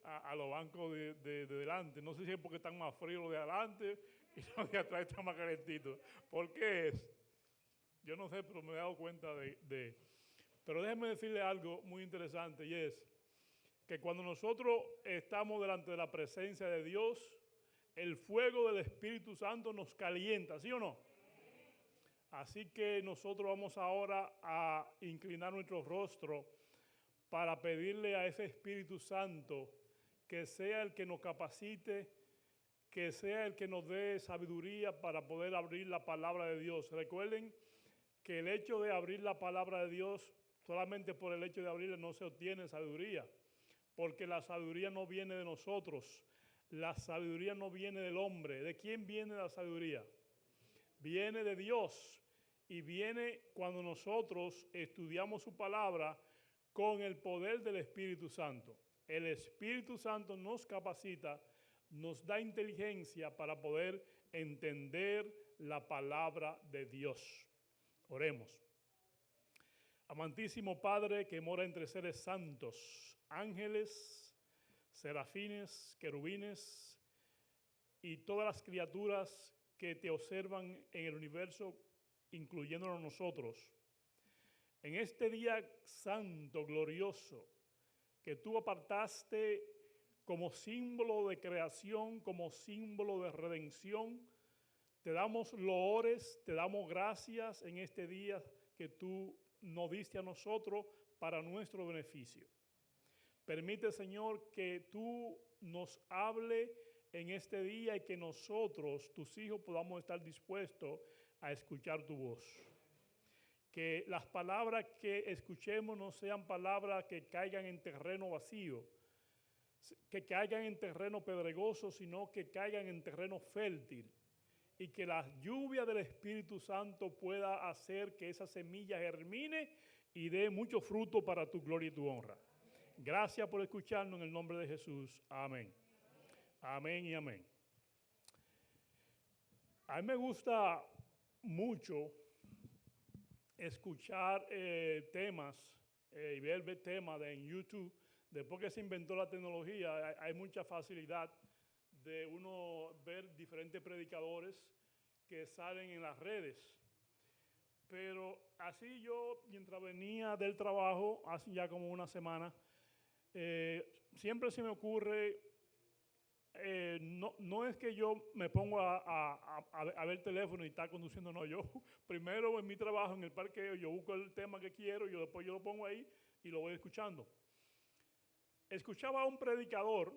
a los bancos de delante. No sé si es porque están más fríos los de adelante y los de atrás están más calentitos. ¿Por qué es? Yo no sé, pero me he dado cuenta Pero déjenme decirle algo muy interesante, y es que cuando nosotros estamos delante de la presencia de Dios, el fuego del Espíritu Santo nos calienta, ¿sí o no? Así que nosotros vamos ahora a inclinar nuestro rostro para pedirle a ese Espíritu Santo que sea el que nos capacite, que sea el que nos dé sabiduría para poder abrir la palabra de Dios. Recuerden que el hecho de abrir la palabra de Dios, solamente por el hecho de abrirla no se obtiene sabiduría, porque la sabiduría no viene de nosotros, la sabiduría no viene del hombre. ¿De quién viene la sabiduría? Viene de Dios, y viene cuando nosotros estudiamos su palabra con el poder del Espíritu Santo. El Espíritu Santo nos capacita, nos da inteligencia para poder entender la palabra de Dios. Oremos. Amantísimo Padre que mora entre seres santos, ángeles, serafines, querubines y todas las criaturas que te observan en el universo, incluyéndonos nosotros. En este día santo, glorioso, que tú apartaste como símbolo de creación, como símbolo de redención, te damos loores, te damos gracias en este día que tú nos diste a nosotros para nuestro beneficio. Permite, Señor, que tú nos hable en este día y que nosotros, tus hijos, podamos estar dispuestos a escuchar tu voz. Que las palabras que escuchemos no sean palabras que caigan en terreno vacío, que caigan en terreno pedregoso, sino que caigan en terreno fértil. Y que la lluvia del Espíritu Santo pueda hacer que esa semilla germine y dé mucho fruto para tu gloria y tu honra. Gracias por escucharnos en el nombre de Jesús. Amén. Amén y amén. A mí me gusta mucho escuchar temas y ver temas en YouTube. Después que se inventó la tecnología, hay mucha facilidad de uno ver diferentes predicadores que salen en las redes. Pero así yo, mientras venía del trabajo, hace ya como una semana, siempre se me ocurre, no es que yo me pongo a ver teléfono y estar conduciendo, no, yo primero en mi trabajo, en el parqueo, yo busco el tema que quiero, y después yo lo pongo ahí y lo voy escuchando. Escuchaba a un predicador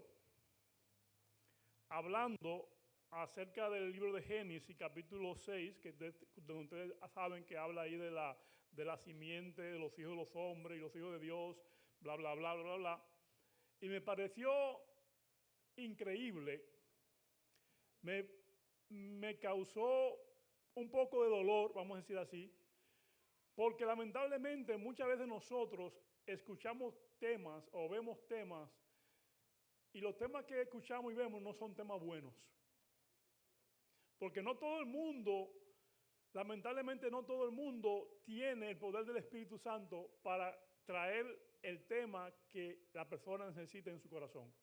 hablando acerca del libro de Génesis, capítulo 6, donde ustedes saben que habla ahí de la simiente, de los hijos de los hombres y los hijos de Dios, bla, bla, bla, bla, bla. Y me pareció increíble, me causó un poco de dolor, vamos a decir así, porque lamentablemente muchas veces nosotros escuchamos temas o vemos temas, y los temas que escuchamos y vemos no son temas buenos. Porque no todo el mundo, lamentablemente no todo el mundo tiene el poder del Espíritu Santo para traer el tema que la persona necesita en su corazón.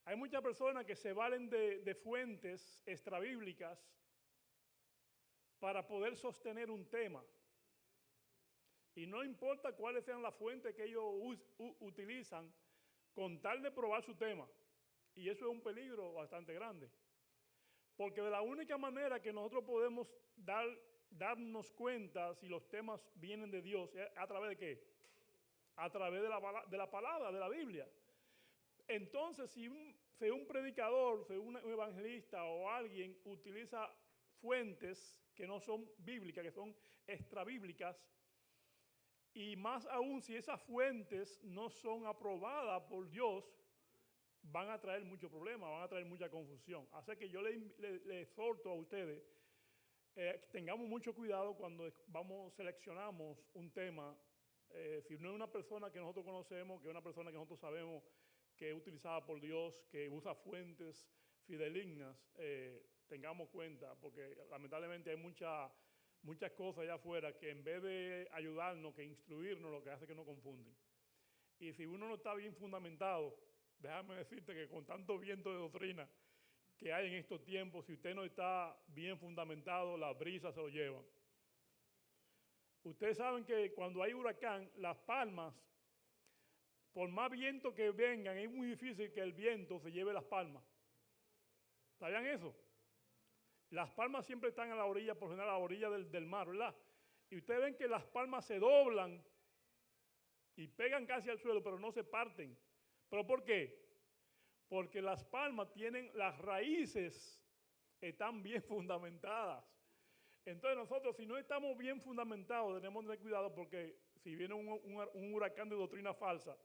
Hay muchas personas que se valen de fuentes extrabíblicas para poder sostener un tema. Y no importa cuáles sean las fuentes que ellos utilizan, con tal de probar su tema. Y eso es un peligro bastante grande. Porque de la única manera que nosotros podemos darnos cuenta si los temas vienen de Dios, ¿es a través de qué? A través de la palabra, de la Biblia. Entonces, si un predicador, si un evangelista o alguien utiliza fuentes que no son bíblicas, que son extrabíblicas, y más aún si esas fuentes no son aprobadas por Dios, van a traer muchos problemas, van a traer mucha confusión. Así que yo le exhorto a ustedes que tengamos mucho cuidado cuando seleccionamos un tema. Si no es una persona que nosotros conocemos, que es una persona que nosotros sabemos que es utilizada por Dios, que usa fuentes fidedignas, tengamos cuenta, porque lamentablemente hay muchas cosas allá afuera que en vez de ayudarnos, que instruirnos, lo que hace es que nos confunden. Y si uno no está bien fundamentado déjame decirte que con tanto viento de doctrina que hay en estos tiempos, si usted no está bien fundamentado, las brisas se lo llevan. Ustedes saben que cuando hay huracán, las palmas, por más viento que vengan, es muy difícil que el viento se lleve las palmas. ¿Sabían eso? Las palmas siempre están a la orilla, por general a la orilla del mar, ¿verdad? Y ustedes ven que las palmas se doblan y pegan casi al suelo, pero no se parten. ¿Pero por qué? Porque las palmas tienen, las raíces están bien fundamentadas. Entonces nosotros, si no estamos bien fundamentados, tenemos que tener cuidado porque si viene un huracán de doctrina falsa,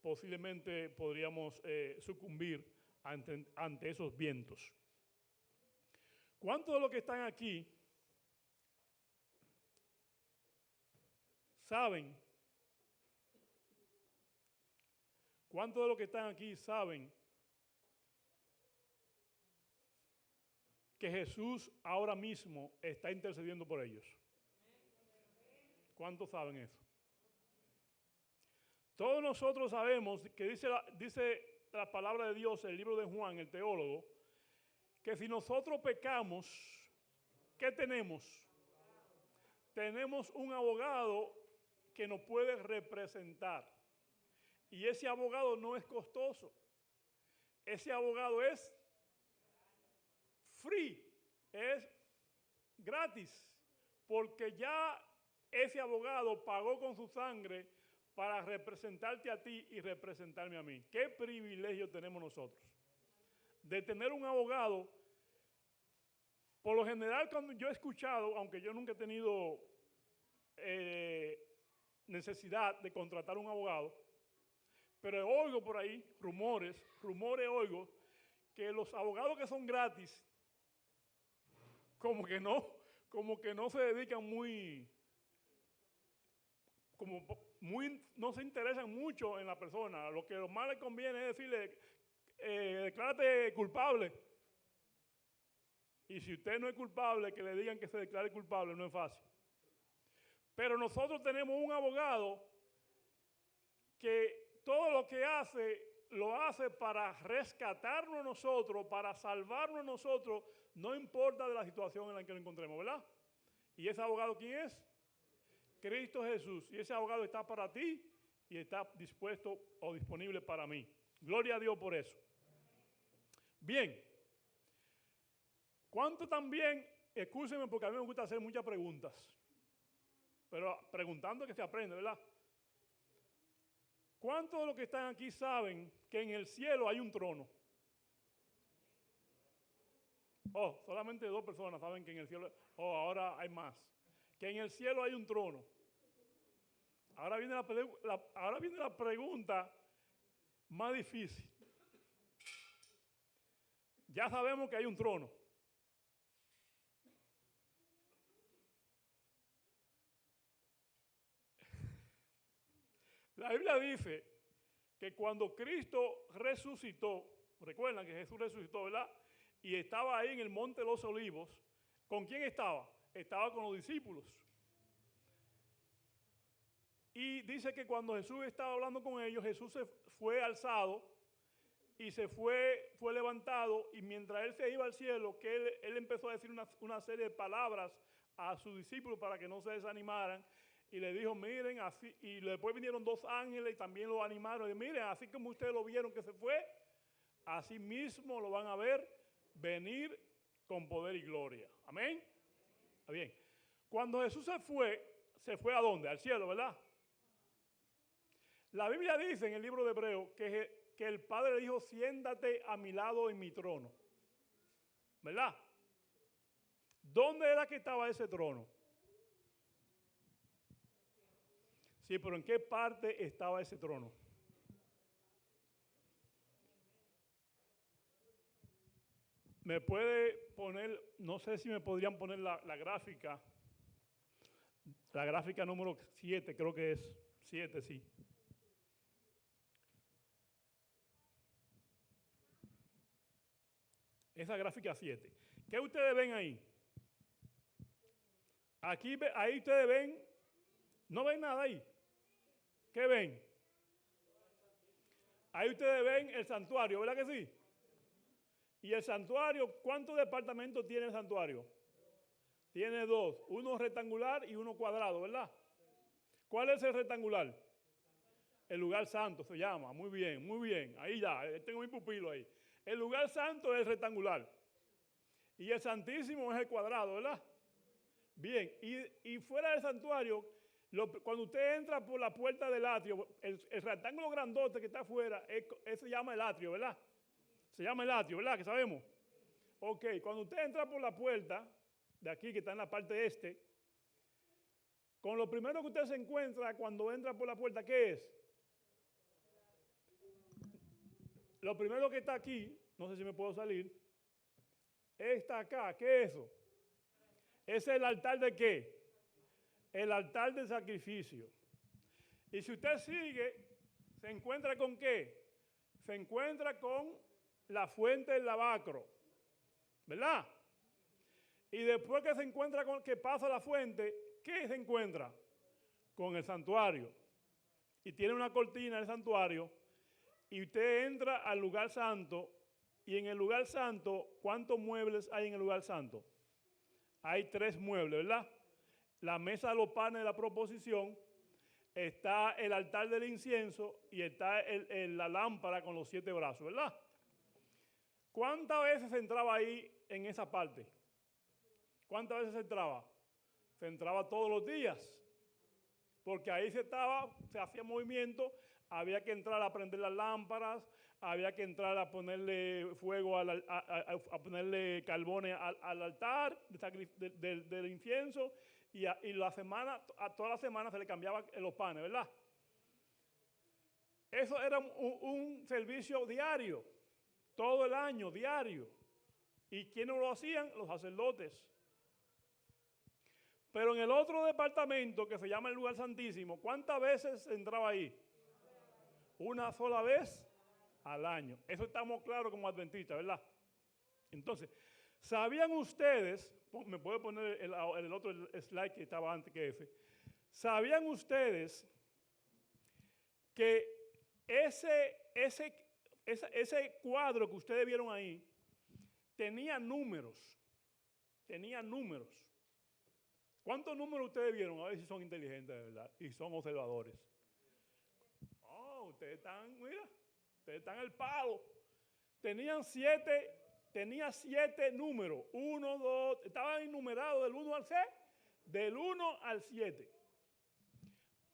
posiblemente podríamos sucumbir ante esos vientos. ¿Cuántos de los que están aquí saben? ¿Cuántos de los que están aquí saben que Jesús ahora mismo está intercediendo por ellos? ¿Cuántos saben eso? Todos nosotros sabemos que dice la palabra de Dios, el libro de Juan, el teólogo, que si nosotros pecamos, ¿qué tenemos? Tenemos un abogado que nos puede representar. Y ese abogado no es costoso. Ese abogado es free, es gratis, porque ya ese abogado pagó con su sangre para representarte a ti y representarme a mí. ¿Qué privilegio tenemos nosotros? De tener un abogado. Por lo general, cuando yo he escuchado, aunque yo nunca he tenido necesidad de contratar un abogado, pero oigo por ahí rumores oigo, que los abogados que son gratis, como que no se dedican no se interesan mucho en la persona. Lo que más les conviene es decirle, declárate culpable. Y si usted no es culpable, que le digan que se declare culpable no es fácil. Pero nosotros tenemos un abogado que todo lo que hace, lo hace para rescatarnos nosotros, para salvarnos nosotros, no importa de la situación en la que nos encontremos, ¿verdad? ¿Y ese abogado quién es? Cristo Jesús. Y ese abogado está para ti y está dispuesto o disponible para mí. Gloria a Dios por eso. Bien. ¿Cuánto también, escúchenme porque a mí me gusta hacer muchas preguntas, pero preguntando que se aprende, ¿verdad? ¿Cuántos de los que están aquí saben que en el cielo hay un trono? Oh, solamente 2 personas saben que en el cielo, ahora hay más. Que en el cielo hay un trono. Ahora viene la pregunta más difícil. Ya sabemos que hay un trono. La Biblia dice que cuando Cristo resucitó, recuerdan que Jesús resucitó, ¿verdad? Y estaba ahí en el Monte de los Olivos, ¿con quién estaba? Estaba con los discípulos. Y dice que cuando Jesús estaba hablando con ellos, Jesús se fue alzado y se fue levantado, y mientras él se iba al cielo, que él empezó a decir una serie de palabras a sus discípulos para que no se desanimaran. Y le dijo, miren, así, y después vinieron 2 ángeles y también lo animaron. Y miren, así como ustedes lo vieron que se fue, así mismo lo van a ver venir con poder y gloria. Amén. Está bien. Cuando Jesús se fue ¿a dónde? Al cielo, ¿verdad? La Biblia dice en el libro de Hebreos que el Padre le dijo, siéntate a mi lado en mi trono. ¿Verdad? ¿Dónde era que estaba ese trono? Sí, pero ¿en qué parte estaba ese trono? Me puede poner, no sé si me podrían poner la gráfica número 7, creo que es 7, sí. Esa gráfica 7. ¿Qué ustedes ven ahí? Ahí ustedes ven, ¿no ven nada ahí? ¿Qué ven? Ahí ustedes ven el santuario, ¿verdad que sí? Y el santuario, ¿cuántos departamentos tiene el santuario? Tiene dos, uno rectangular y uno cuadrado, ¿verdad? ¿Cuál es el rectangular? El lugar santo se llama, muy bien, muy bien. Ahí ya, tengo mi pupilo ahí. El lugar santo es el rectangular. Y el santísimo es el cuadrado, ¿verdad? Bien, y fuera del santuario, cuando usted entra por la puerta del atrio, el rectángulo grandote que está afuera, eso se llama el atrio, ¿verdad? Se llama el atrio, ¿verdad? Que sabemos. Ok, cuando usted entra por la puerta, de aquí que está en la parte este, con lo primero que usted se encuentra cuando entra por la puerta, ¿qué es? Lo primero que está aquí, no sé si me puedo salir, está acá, ¿qué es eso? Es el altar de qué? El altar de sacrificio. Y si usted sigue, ¿se encuentra con qué? Se encuentra con la fuente del lavacro, ¿verdad? Y después que se encuentra con que pasa la fuente, ¿qué se encuentra? Con el santuario. Y tiene una cortina el santuario, y usted entra al lugar santo, y en el lugar santo, ¿cuántos muebles hay en el lugar santo? Hay 3 muebles, ¿verdad? La mesa de los panes de la proposición, está el altar del incienso y está la lámpara con los 7 brazos, ¿verdad? ¿Cuántas veces se entraba ahí en esa parte? ¿Cuántas veces se entraba? Se entraba todos los días, porque ahí se hacía movimiento, había que entrar a prender las lámparas, había que entrar a ponerle fuego, a ponerle carbones al altar del incienso, y toda la semana se le cambiaban los panes, ¿verdad? Eso era un servicio diario, todo el año, diario. ¿Y quiénes lo hacían? Los sacerdotes. Pero en el otro departamento, que se llama el lugar santísimo, ¿cuántas veces entraba ahí? Una sola vez al año. Eso estamos claros como adventistas, ¿verdad? Entonces, ¿sabían ustedes? Me puedo poner el otro slide que estaba antes que ese. ¿Sabían ustedes que ese cuadro que ustedes vieron ahí tenía números? Tenía números. ¿Cuántos números ustedes vieron? A ver si son inteligentes, de verdad, y son observadores. Oh, ustedes están, mira, ustedes están al palo. Tenía 7 números. 1, 2, estaban enumerados del 1 al 6, del 1 al 7.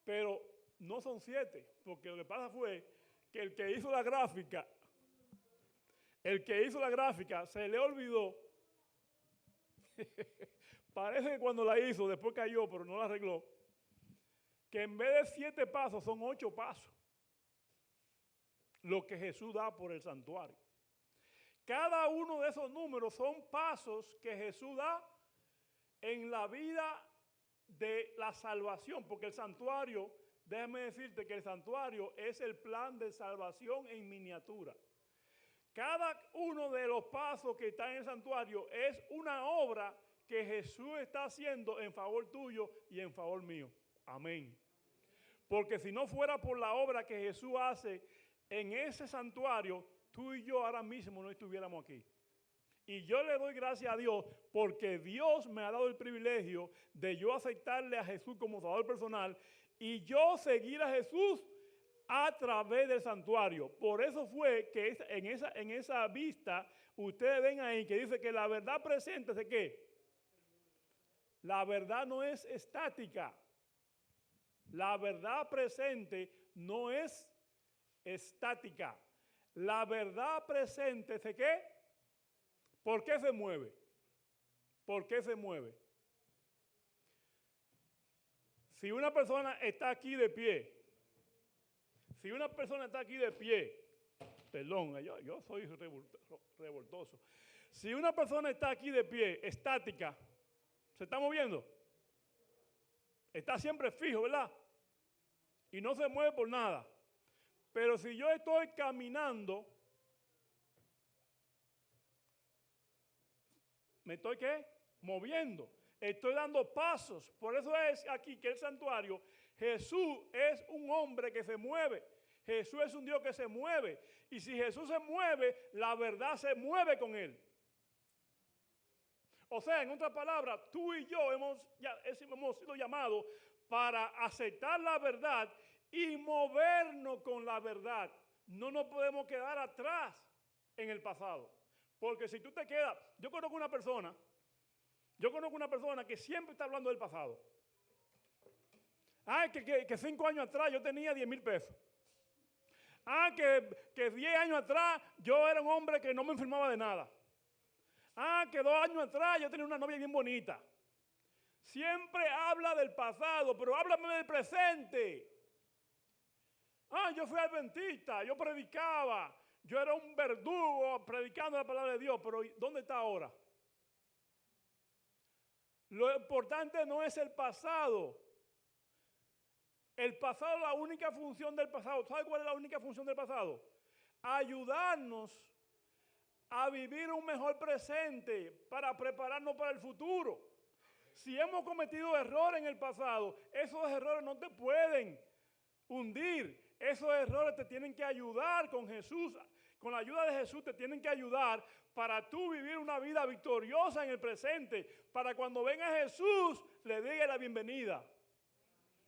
Pero no son 7, porque lo que pasa fue que el que hizo la gráfica se le olvidó. Parece que cuando la hizo, después cayó, pero no la arregló, que en vez de 7 pasos son 8 pasos. Lo que Jesús da por el santuario. Cada uno de esos números son pasos que Jesús da en la vida de la salvación, porque el santuario, déjame decirte que el santuario es el plan de salvación en miniatura. Cada uno de los pasos que está en el santuario es una obra que Jesús está haciendo en favor tuyo y en favor mío. Amén. Porque si no fuera por la obra que Jesús hace en ese santuario, tú y yo ahora mismo no estuviéramos aquí. Y yo le doy gracias a Dios porque Dios me ha dado el privilegio de yo aceptarle a Jesús como salvador personal y yo seguir a Jesús a través del santuario. Por eso fue que en esa vista ustedes ven ahí que dice que la verdad presente ¿de qué? La verdad no es estática. La verdad presente no es estática. La verdad presente ¿de qué? ¿Por qué se mueve? ¿Por qué se mueve? Si una persona está aquí de pie, perdón, yo soy revoltoso. Si una persona está aquí de pie, estática, ¿se está moviendo? Está siempre fijo, ¿verdad? Y no se mueve por nada. Pero si yo estoy caminando, ¿me estoy qué? Moviendo. Estoy dando pasos. Por eso es aquí que el santuario, Jesús es un hombre que se mueve. Jesús es un Dios que se mueve. Y si Jesús se mueve, la verdad se mueve con Él. O sea, en otras palabras, tú y yo hemos sido llamados para aceptar la verdad y movernos con la verdad. No nos podemos quedar atrás en el pasado. Porque si tú te quedas, yo conozco una persona que siempre está hablando del pasado. Que 5 años atrás yo tenía 10,000 pesos. Que 10 años atrás yo era un hombre que no me enfermaba de nada. Que 2 años atrás yo tenía una novia bien bonita. Siempre habla del pasado, pero háblame del presente. Yo fui adventista, yo predicaba, yo era un verdugo predicando la palabra de Dios, pero ¿dónde está ahora? Lo importante no es el pasado. El pasado, la única función del pasado, ¿sabe cuál es la única función del pasado? Ayudarnos a vivir un mejor presente para prepararnos para el futuro. Si hemos cometido errores en el pasado, esos errores no te pueden hundir. Esos errores te tienen que ayudar con Jesús. Con la ayuda de Jesús te tienen que ayudar para tú vivir una vida victoriosa en el presente. Para cuando venga Jesús, le diga la bienvenida.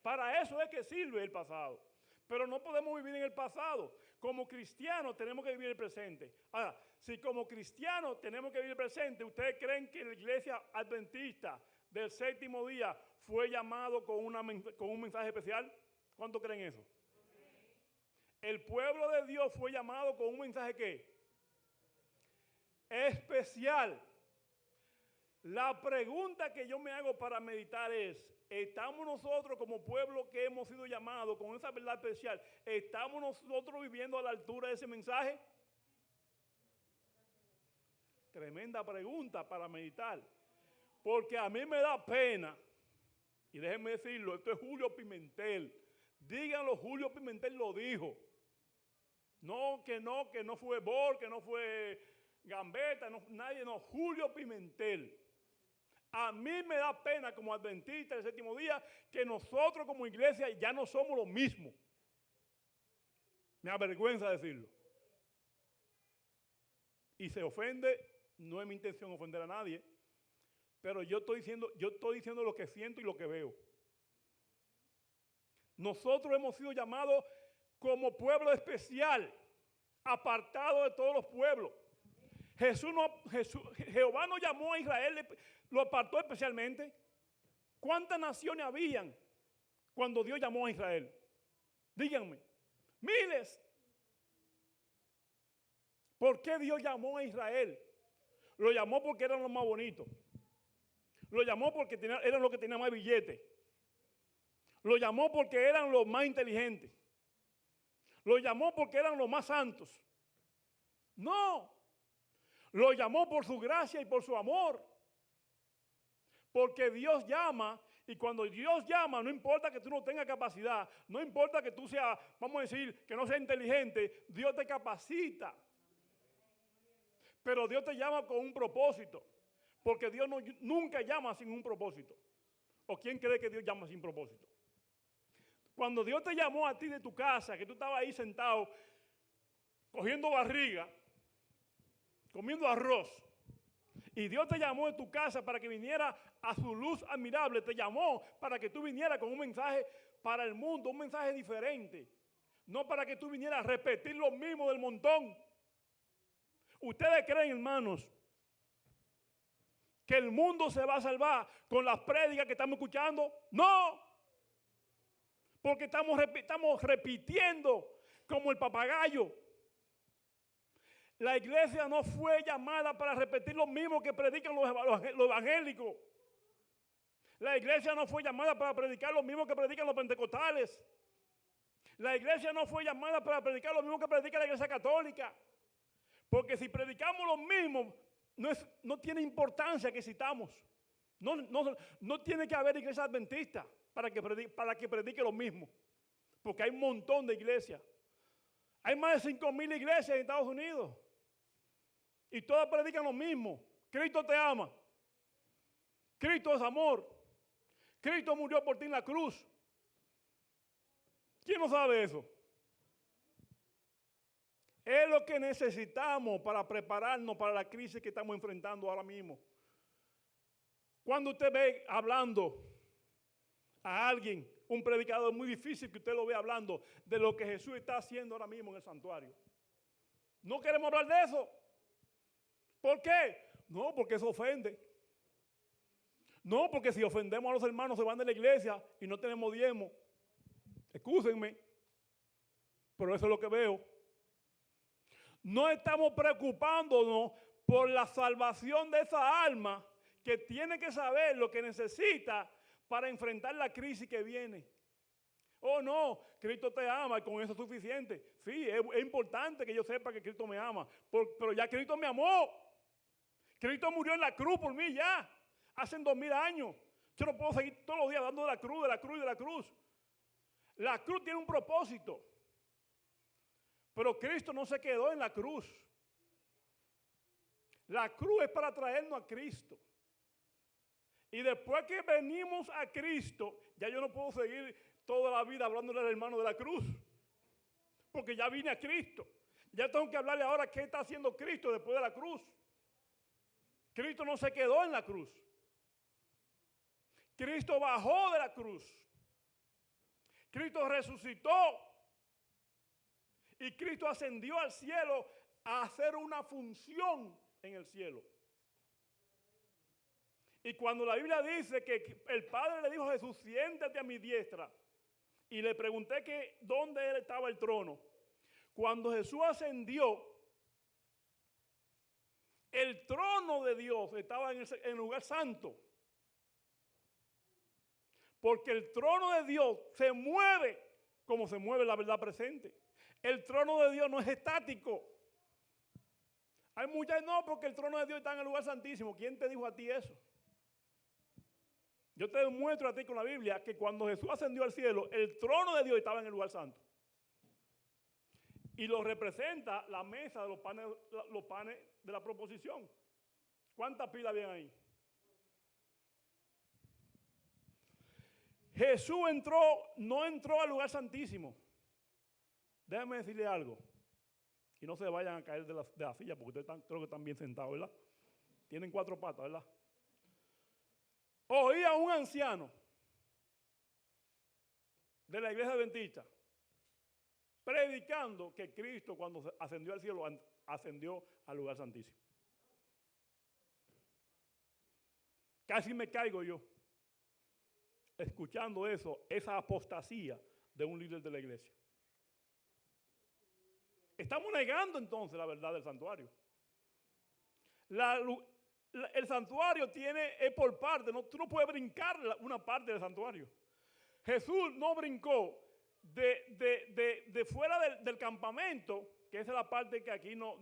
Para eso es que sirve el pasado. Pero no podemos vivir en el pasado. Como cristianos tenemos que vivir el presente. Ahora, si como cristianos tenemos que vivir el presente, ¿ustedes creen que la iglesia adventista del 7º día fue llamado con un mensaje especial? ¿Cuántos creen eso? El pueblo de Dios fue llamado con un mensaje ¿qué? Especial. La pregunta que yo me hago para meditar es, ¿estamos nosotros como pueblo que hemos sido llamados con esa verdad especial, estamos nosotros viviendo a la altura de ese mensaje? Tremenda pregunta para meditar. Porque a mí me da pena, y déjenme decirlo, esto es Julio Pimentel. Díganlo, Julio Pimentel lo dijo. No, que no fue Bor, que no fue Gambetta, nadie, no, Julio Pimentel. A mí me da pena como adventista del 7º día que nosotros como iglesia ya no somos lo mismo. Me avergüenza decirlo. Y se ofende, no es mi intención ofender a nadie, pero yo estoy diciendo lo que siento y lo que veo. Nosotros hemos sido llamados como pueblo especial, apartado de todos los pueblos. Jehová no llamó a Israel, lo apartó especialmente. ¿Cuántas naciones habían cuando Dios llamó a Israel? Díganme, miles. ¿Por qué Dios llamó a Israel? Lo llamó porque eran los más bonitos. Lo llamó porque eran los que tenían más billetes. Lo llamó porque eran los más inteligentes. Lo llamó porque eran los más santos. No. Lo llamó por su gracia y por su amor. Porque Dios llama, y cuando Dios llama, no importa que tú no tengas capacidad, no importa que tú seas, vamos a decir, que no seas inteligente, Dios te capacita. Pero Dios te llama con un propósito. Porque Dios nunca llama sin un propósito. ¿O quién cree que Dios llama sin propósito? Cuando Dios te llamó a ti de tu casa, que tú estabas ahí sentado, cogiendo barriga, comiendo arroz, y Dios te llamó de tu casa para que viniera a su luz admirable, te llamó para que tú vinieras con un mensaje para el mundo, un mensaje diferente, no para que tú vinieras a repetir lo mismo del montón. ¿Ustedes creen, hermanos, que el mundo se va a salvar con las prédicas que estamos escuchando? No. Porque estamos repitiendo como el papagayo. La iglesia no fue llamada para repetir lo mismo que predican los evangélicos. La iglesia no fue llamada para predicar lo mismo que predican los pentecostales. La iglesia no fue llamada para predicar lo mismo que predica la iglesia católica. Porque si predicamos lo mismo, no tiene importancia que citamos. No tiene que haber iglesia adventista para que predique lo mismo. Porque hay un montón de iglesias. Hay más de 5,000 iglesias en Estados Unidos. Y todas predican lo mismo. Cristo te ama. Cristo es amor. Cristo murió por ti en la cruz. ¿Quién no sabe eso? Es lo que necesitamos para prepararnos para la crisis que estamos enfrentando ahora mismo. Cuando usted ve hablando a alguien, un predicador, muy difícil que usted lo vea hablando de lo que Jesús está haciendo ahora mismo en el santuario. No queremos hablar de eso. ¿Por qué? No, porque eso ofende. No, porque si ofendemos a los hermanos se van de la iglesia y no tenemos diezmo. Excúsenme, pero eso es lo que veo. No estamos preocupándonos por la salvación de esa alma que tiene que saber lo que necesita para enfrentar la crisis que viene. Oh no, Cristo te ama y con eso es suficiente. Sí, es importante que yo sepa que Cristo me ama, pero ya Cristo me amó. Cristo murió en la cruz por mí ya, hace 2000 años. Yo no puedo seguir todos los días dando de la cruz, de la cruz y de la cruz. La cruz tiene un propósito. Pero Cristo no se quedó en la cruz. La cruz es para traernos a Cristo. Y después que venimos a Cristo, ya yo no puedo seguir toda la vida hablándole al hermano de la cruz. Porque ya vine a Cristo. Ya tengo que hablarle ahora qué está haciendo Cristo después de la cruz. Cristo no se quedó en la cruz. Cristo bajó de la cruz. Cristo resucitó. Y Cristo ascendió al cielo a hacer una función en el cielo. Y cuando la Biblia dice que el Padre le dijo a Jesús, siéntate a mi diestra, y le pregunté que dónde estaba el trono. Cuando Jesús ascendió, el trono de Dios estaba en el lugar santo. Porque el trono de Dios se mueve como se mueve la verdad presente. El trono de Dios no es estático. Hay muchas, no, porque el trono de Dios está en el lugar santísimo. ¿Quién te dijo a ti eso? Yo te demuestro a ti con la Biblia que cuando Jesús ascendió al cielo, el trono de Dios estaba en el lugar santo. Y lo representa la mesa de los panes de la proposición. ¿Cuántas pilas habían ahí? Jesús no entró al lugar santísimo. Déjenme decirle algo. Y no se vayan a caer de la silla porque ustedes creo que están bien sentados, ¿verdad? Tienen 4 patas, ¿verdad? Oí a un anciano de la iglesia adventista predicando que Cristo cuando ascendió al cielo ascendió al lugar santísimo. Casi me caigo yo escuchando eso, esa apostasía de un líder de la iglesia. Estamos negando entonces la verdad del santuario. El santuario es por parte, tú no puedes brincar una parte del santuario. Jesús no brincó de fuera del campamento, que esa es la parte que aquí no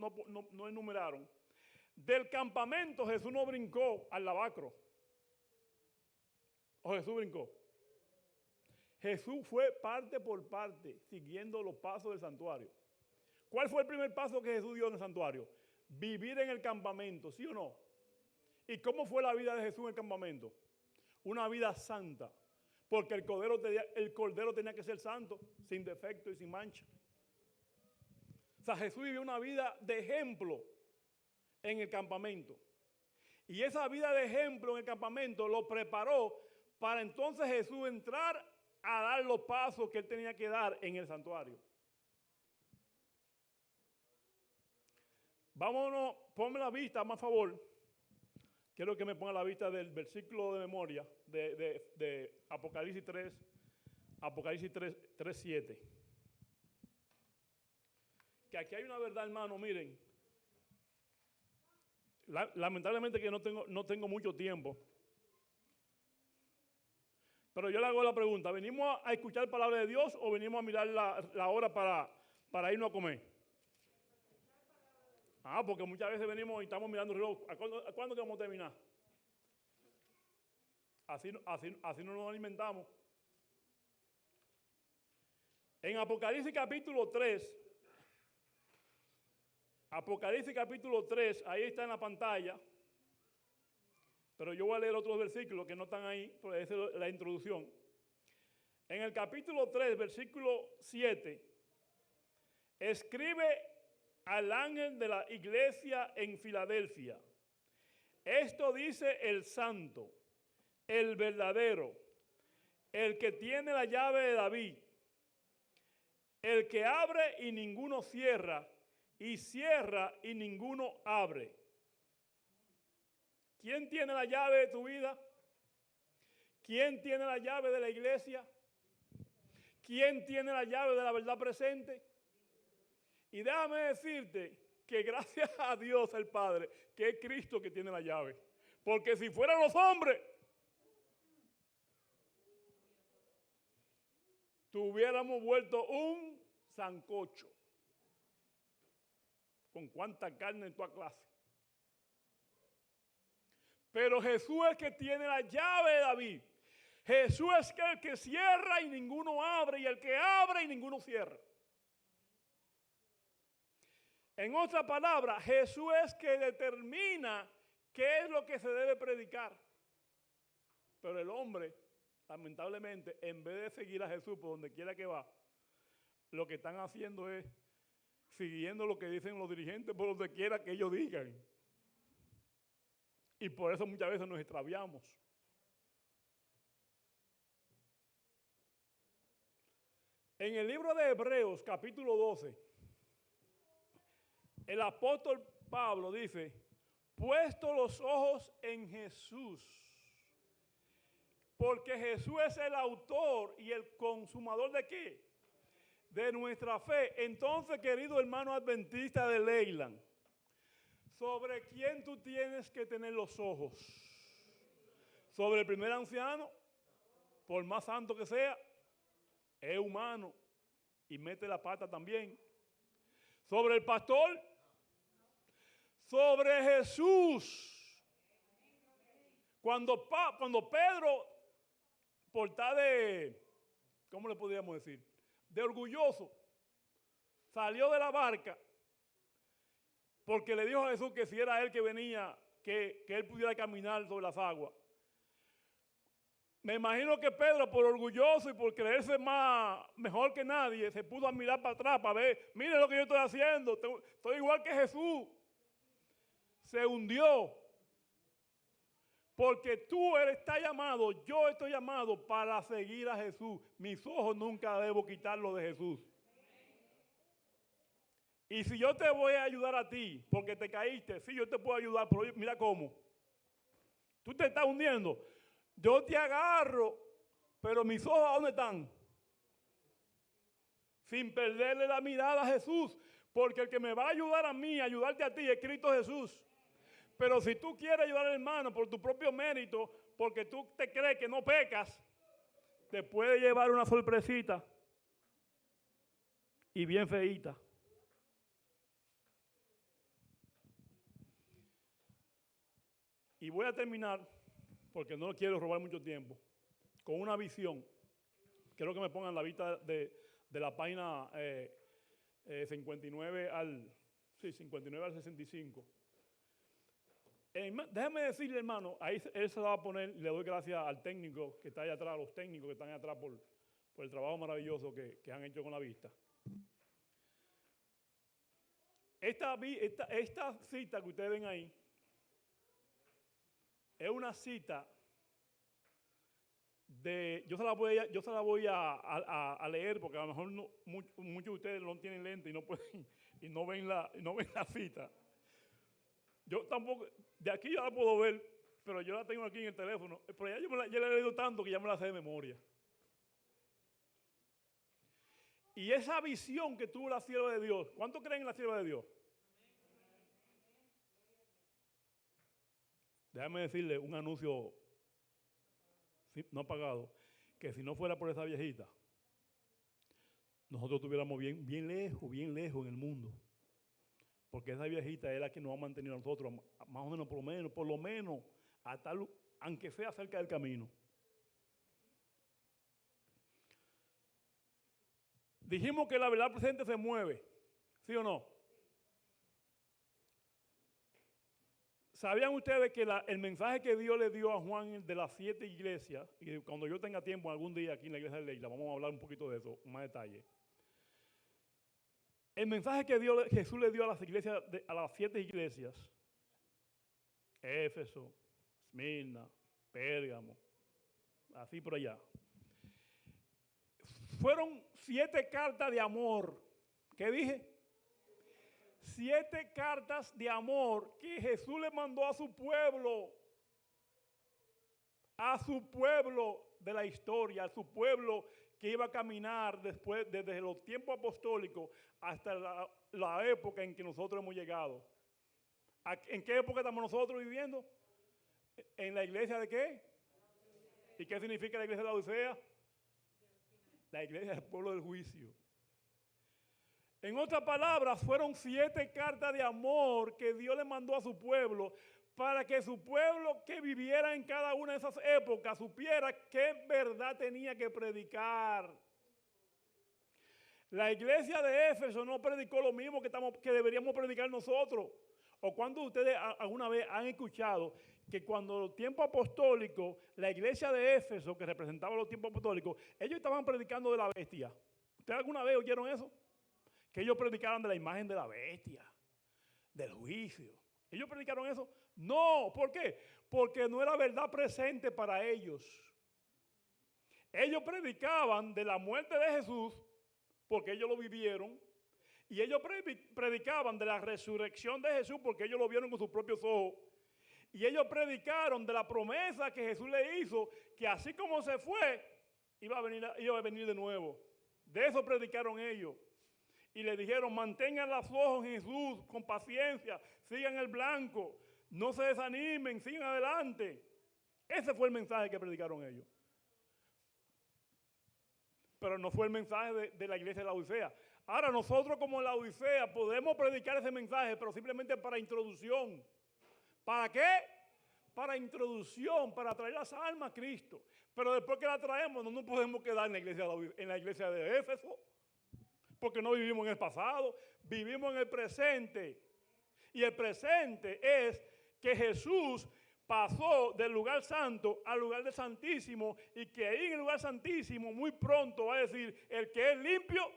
enumeraron. Del campamento Jesús no brincó al lavacro. ¿O Jesús brincó? Jesús fue parte por parte, siguiendo los pasos del santuario. ¿Cuál fue el primer paso que Jesús dio en el santuario? Vivir en el campamento, ¿sí o no? ¿Y cómo fue la vida de Jesús en el campamento? Una vida santa. Porque el cordero tenía que ser santo, sin defecto y sin mancha. O sea, Jesús vivió una vida de ejemplo en el campamento. Y esa vida de ejemplo en el campamento lo preparó para entonces Jesús entrar a dar los pasos que él tenía que dar en el santuario. Vámonos, ponme la vista, más favor. Quiero que me ponga la vista del versículo de memoria de Apocalipsis 3, 7. Que aquí hay una verdad, hermano, miren. Lamentablemente que no tengo mucho tiempo. Pero yo le hago la pregunta, ¿venimos a escuchar palabra de Dios o venimos a mirar la hora para irnos a comer? Porque muchas veces venimos y estamos mirando el reloj. ¿A cuándo que vamos a terminar? Así no nos alimentamos. En Apocalipsis capítulo 3, ahí está en la pantalla, pero yo voy a leer otros versículos que no están ahí, porque esa es la introducción. En el capítulo 3, versículo 7, escribe al ángel de la iglesia en Filadelfia. Esto dice el santo, el verdadero, el que tiene la llave de David, el que abre y ninguno cierra, y cierra y ninguno abre. ¿Quién tiene la llave de tu vida? ¿Quién tiene la llave de la iglesia? ¿Quién tiene la llave de la verdad presente? Y déjame decirte que gracias a Dios el Padre, que es Cristo que tiene la llave. Porque si fueran los hombres, tuviéramos vuelto un sancocho. Con cuánta carne en toda clase. Pero Jesús es el que tiene la llave de David. Jesús es el que cierra y ninguno abre, y el que abre y ninguno cierra. En otra palabra, Jesús es que determina qué es lo que se debe predicar. Pero el hombre, lamentablemente, en vez de seguir a Jesús por donde quiera que va, lo que están haciendo es siguiendo lo que dicen los dirigentes por donde quiera que ellos digan. Y por eso muchas veces nos extraviamos. En el libro de Hebreos, capítulo 12, el apóstol Pablo dice, puesto los ojos en Jesús, porque Jesús es el autor y el consumador ¿de qué? De nuestra fe. Entonces, querido hermano adventista de Leyland, ¿sobre quién tú tienes que tener los ojos? ¿Sobre el primer anciano? Por más santo que sea, es humano y mete la pata también. ¿Sobre el pastor? Sobre Jesús. Cuando Pedro, por estar de, ¿cómo le podríamos decir? De orgulloso, salió de la barca porque le dijo a Jesús que si era él que venía, que él pudiera caminar sobre las aguas. Me imagino que Pedro, por orgulloso y por creerse mejor que nadie, se puso a mirar para atrás para ver, mire lo que yo estoy haciendo, estoy igual que Jesús. Se hundió. Porque tú estás llamado, yo estoy llamado para seguir a Jesús. Mis ojos nunca debo quitarlos de Jesús. Y si yo te voy a ayudar a ti, porque te caíste, sí, yo te puedo ayudar, pero mira cómo. Tú te estás hundiendo. Yo te agarro, pero mis ojos, ¿a dónde están? Sin perderle la mirada a Jesús. Porque el que me va a ayudar a mí, ayudarte a ti, es Cristo Jesús. Pero si tú quieres ayudar al hermano por tu propio mérito, porque tú te crees que no pecas, te puede llevar una sorpresita y bien feíta. Y voy a terminar, porque no quiero robar mucho tiempo, con una visión. Quiero que me pongan la vista de la página 59 al 65. Déjame decirle, hermano, ahí él se la va a poner, y le doy gracias al técnico que está allá atrás, a los técnicos que están allá atrás por el trabajo maravilloso que han hecho con la vista. Esta cita que ustedes ven ahí es una cita yo se la voy a leer porque a lo mejor muchos de ustedes no tienen lente y no ven la cita. Yo tampoco, de aquí yo la puedo ver, pero yo la tengo aquí en el teléfono. Pero ya yo la he leído tanto que ya me la sé de memoria. Y esa visión que tuvo la sierva de Dios, ¿cuántos creen en la sierva de Dios? Déjame decirle un anuncio no pagado, que si no fuera por esa viejita, nosotros estuviéramos bien lejos en el mundo. Porque esa viejita es la que nos ha mantenido a nosotros, más o menos, por lo menos, hasta aunque sea cerca del camino. Dijimos que la verdad presente se mueve, ¿sí o no? ¿Sabían ustedes que el mensaje que Dios le dio a Juan de las 7 iglesias, y cuando yo tenga tiempo algún día aquí en la iglesia de Leyland, vamos a hablar un poquito de eso, más detalle? El mensaje que Jesús le dio a las iglesias, a las 7 iglesias, Éfeso, Esmirna, Pérgamo, así por allá, fueron 7 cartas de amor. ¿Qué dije? 7 cartas de amor que Jesús le mandó a su pueblo de la historia, a su pueblo que iba a caminar después, desde los tiempos apostólicos hasta la época en que nosotros hemos llegado. ¿En qué época estamos nosotros viviendo? ¿En la iglesia de qué? ¿Y qué significa la iglesia de la Odisea? La iglesia del pueblo del juicio. En otras palabras, fueron 7 cartas de amor que Dios le mandó a su pueblo para que su pueblo que viviera en cada una de esas épocas supiera qué verdad tenía que predicar. La iglesia de Éfeso no predicó lo mismo que deberíamos predicar nosotros. ¿O cuando ustedes alguna vez han escuchado que cuando los tiempos apostólicos, la iglesia de Éfeso, que representaba los tiempos apostólicos, ellos estaban predicando de la bestia? ¿Ustedes alguna vez oyeron eso? Que ellos predicaban de la imagen de la bestia, del juicio. ¿Ellos predicaron eso? No, ¿por qué? Porque no era verdad presente para ellos. Ellos predicaban de la muerte de Jesús, porque ellos lo vivieron, y ellos predicaban de la resurrección de Jesús, porque ellos lo vieron con sus propios ojos. Y ellos predicaron de la promesa que Jesús le hizo, que así como se fue, iba a venir de nuevo. De eso predicaron ellos. Y le dijeron, mantengan los ojos en Jesús con paciencia, sigan el blanco, no se desanimen, sigan adelante. Ese fue el mensaje que predicaron ellos. Pero no fue el mensaje de la iglesia de la Odisea. Ahora nosotros como la Odisea podemos predicar ese mensaje, pero simplemente para introducción. ¿Para qué? Para introducción, para traer las almas a Cristo. Pero después que la traemos no nos podemos quedar en la iglesia de Éfeso. Porque no vivimos en el pasado, vivimos en el presente. Y el presente es que Jesús pasó del lugar santo al lugar del santísimo, y que ahí en el lugar santísimo muy pronto va a decir, el que es limpio,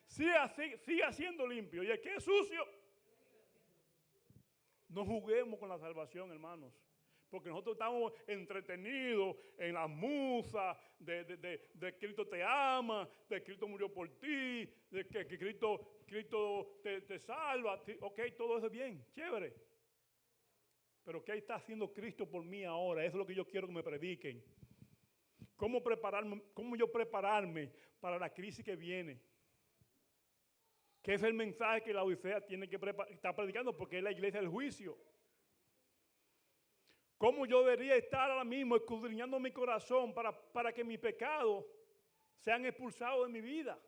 siga siendo limpio, y el que es sucio, no juguemos con la salvación, hermanos. Porque nosotros estamos entretenidos en las musas de Cristo te ama, de Cristo murió por ti, de que Cristo te salva. Ok, todo eso es bien, chévere. Pero ¿qué está haciendo Cristo por mí ahora? Eso es lo que yo quiero que me prediquen. ¿Cómo yo prepararme para la crisis que viene? Que es el mensaje que la Odisea tiene que estar predicando, porque es la iglesia del juicio. ¿Cómo yo debería estar ahora mismo escudriñando mi corazón para que mis pecados sean expulsados de mi vida?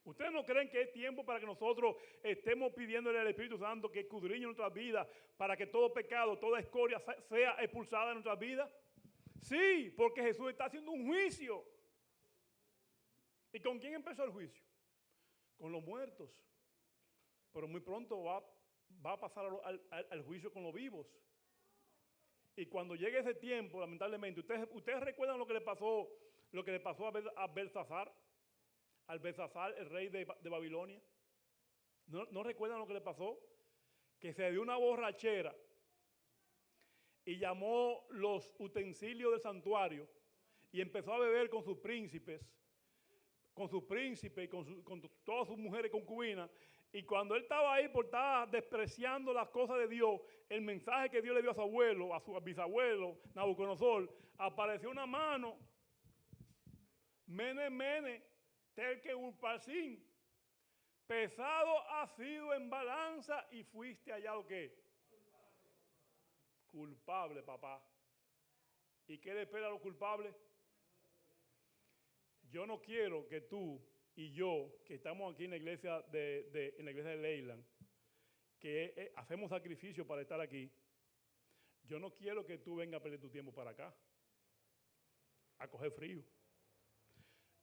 ¿Ustedes no creen que es tiempo para que nosotros estemos pidiéndole al Espíritu Santo que escudriñe nuestras vidas para que todo pecado, toda escoria sea expulsada de nuestras vidas? Sí, porque Jesús está haciendo un juicio. ¿Y con quién empezó el juicio? Con los muertos. Pero muy pronto va a pasar al juicio con los vivos. Y cuando llegue ese tiempo, lamentablemente, ¿ustedes recuerdan lo que le pasó a Belsasar? Al Belsasar, el rey de Babilonia. ¿No recuerdan lo que le pasó? Que se dio una borrachera y llamó los utensilios del santuario y empezó a beber con sus príncipes y con todas sus mujeres concubinas. Y cuando él estaba ahí, estaba despreciando las cosas de Dios, el mensaje que Dios le dio a su abuelo, a su bisabuelo, Nabucodonosor, apareció una mano, mene, terque upalcín, pesado ha sido en balanza y fuiste allá lo que. Culpable, papá. ¿Y qué le espera a los culpables? Yo no quiero que tú y yo, que estamos aquí en la iglesia de Leyland, que hacemos sacrificio para estar aquí, yo no quiero que tú vengas a perder tu tiempo para acá, a coger frío.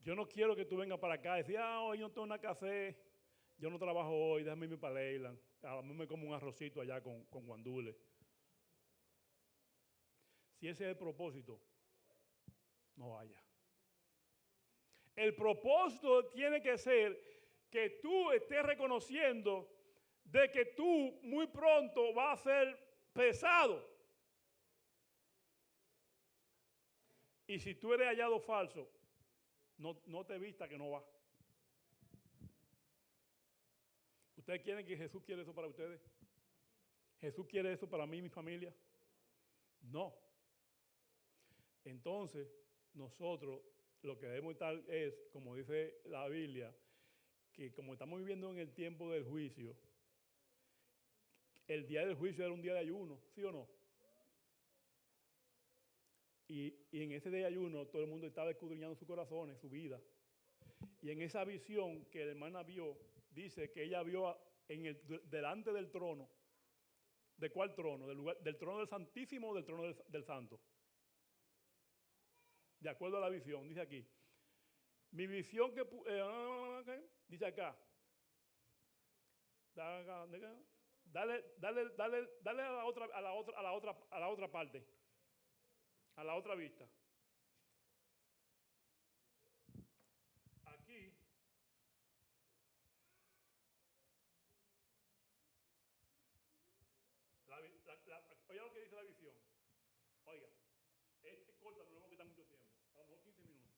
Yo no quiero que tú vengas para acá y decir, hoy no tengo nada que hacer, yo no trabajo hoy, déjame irme para Leyland, a lo mejor me como un arrocito allá con guandules. Si ese es el propósito, no vaya. El propósito tiene que ser que tú estés reconociendo de que tú muy pronto vas a ser pesado. Y si tú eres hallado falso, no te vista que no va. ¿Ustedes quieren que Jesús quiere eso para ustedes? ¿Jesús quiere eso para mí y mi familia? No. Entonces, nosotros lo que debemos estar es, como dice la Biblia, que como estamos viviendo en el tiempo del juicio, el día del juicio era un día de ayuno, ¿sí o no? Y en ese día de ayuno todo el mundo estaba escudriñando sus corazones, su vida. Y en esa visión que la hermana vio, dice que ella vio delante del trono. ¿De cuál trono? ¿Del trono del Santísimo o del trono del Santo? De acuerdo a la visión, dice aquí. Mi visión dice acá. Dale a la otra parte. A la otra vista. Aquí. Oiga lo que dice la visión. Oiga, corta, no vamos a quitar mucho tiempo. A lo mejor 15 minutos.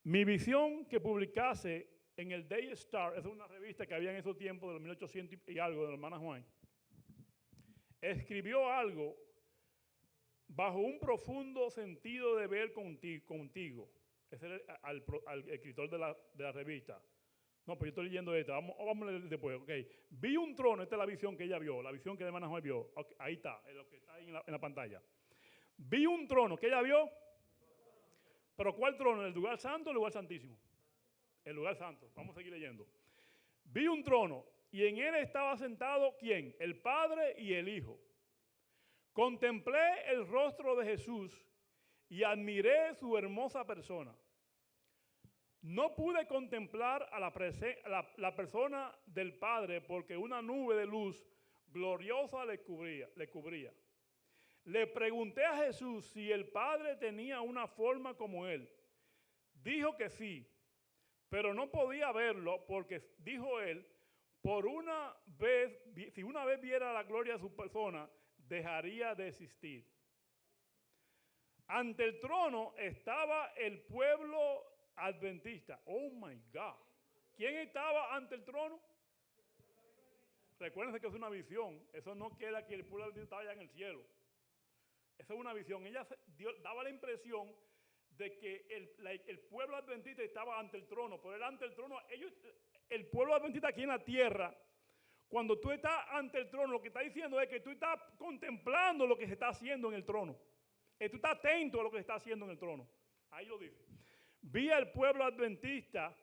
Mi visión que publicase en el Day Star, esa es una revista que había en esos tiempos de los 1800 y algo, de la hermana Juan, escribió algo bajo un profundo sentido de ver contigo. Ese era al escritor de la revista. No, pues yo estoy leyendo esta. Vamos a leer después. Okay. Vi un trono, esta es la visión que ella vio, la visión que la hermana Juan vio. Okay, ahí está, es lo que está ahí en la pantalla. Vi un trono, ¿que ella vio? ¿Pero cuál trono? ¿El lugar santo o el lugar santísimo? El lugar santo. Vamos a seguir leyendo. Vi un trono y en él estaba sentado, ¿quién? El Padre y el Hijo. Contemplé el rostro de Jesús y admiré su hermosa persona. No pude contemplar a la persona del Padre porque una nube de luz gloriosa le cubría. Le pregunté a Jesús si el Padre tenía una forma como él. Dijo que sí, pero no podía verlo porque, dijo él, si una vez viera la gloria de su persona, dejaría de existir. Ante el trono estaba el pueblo adventista. Oh my God. ¿Quién estaba ante el trono? Recuérdense que es una visión. Eso no queda que el pueblo adventista estaba allá en el cielo. Esa es una visión. Ella daba la impresión de que el pueblo adventista estaba ante el trono. Pero él ante el trono, el pueblo adventista aquí en la tierra, cuando tú estás ante el trono, lo que está diciendo es que tú estás contemplando lo que se está haciendo en el trono. Tú estás atento a lo que se está haciendo en el trono. Ahí lo dice. Vi al pueblo adventista,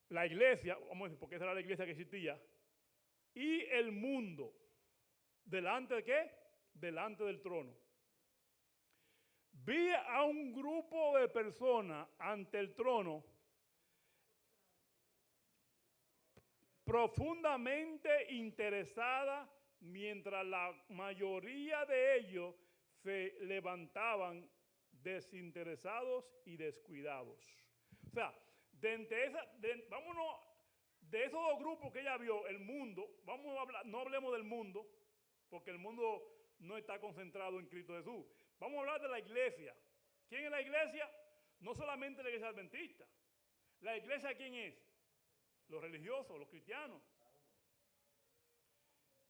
la iglesia, vamos a decir, porque esa era la iglesia que existía, y el mundo, ¿delante de qué? Delante del trono. Vi a un grupo de personas ante el trono profundamente interesada, mientras la mayoría de ellos se levantaban desinteresados y descuidados. O sea, vámonos de esos dos grupos que ella vio, el mundo, vamos a hablar, no hablemos del mundo, porque el mundo no está concentrado en Cristo Jesús. Vamos a hablar de la iglesia. ¿Quién es la iglesia? No solamente la iglesia adventista. ¿La iglesia quién es? Los religiosos, los cristianos.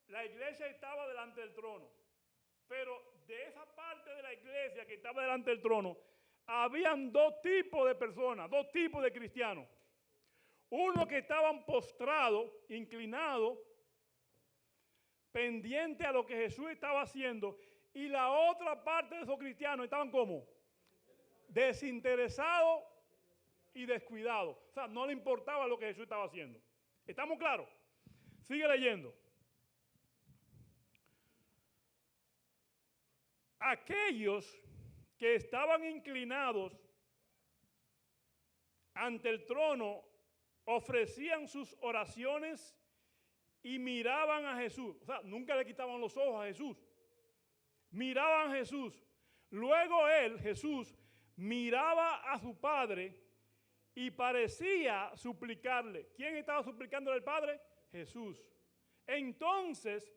La iglesia estaba delante del trono. Pero de esa parte de la iglesia que estaba delante del trono, habían dos tipos de personas, dos tipos de cristianos. Uno que estaban postrados, inclinados, pendientes a lo que Jesús estaba haciendo, y la otra parte de esos cristianos estaban como desinteresados y descuidados. O sea, no le importaba lo que Jesús estaba haciendo. ¿Estamos claros? Sigue leyendo. Aquellos que estaban inclinados ante el trono ofrecían sus oraciones y miraban a Jesús. O sea, nunca le quitaban los ojos a Jesús. Miraban a Jesús. Luego Jesús, miraba a su Padre y parecía suplicarle. ¿Quién estaba suplicándole al Padre? Jesús. Entonces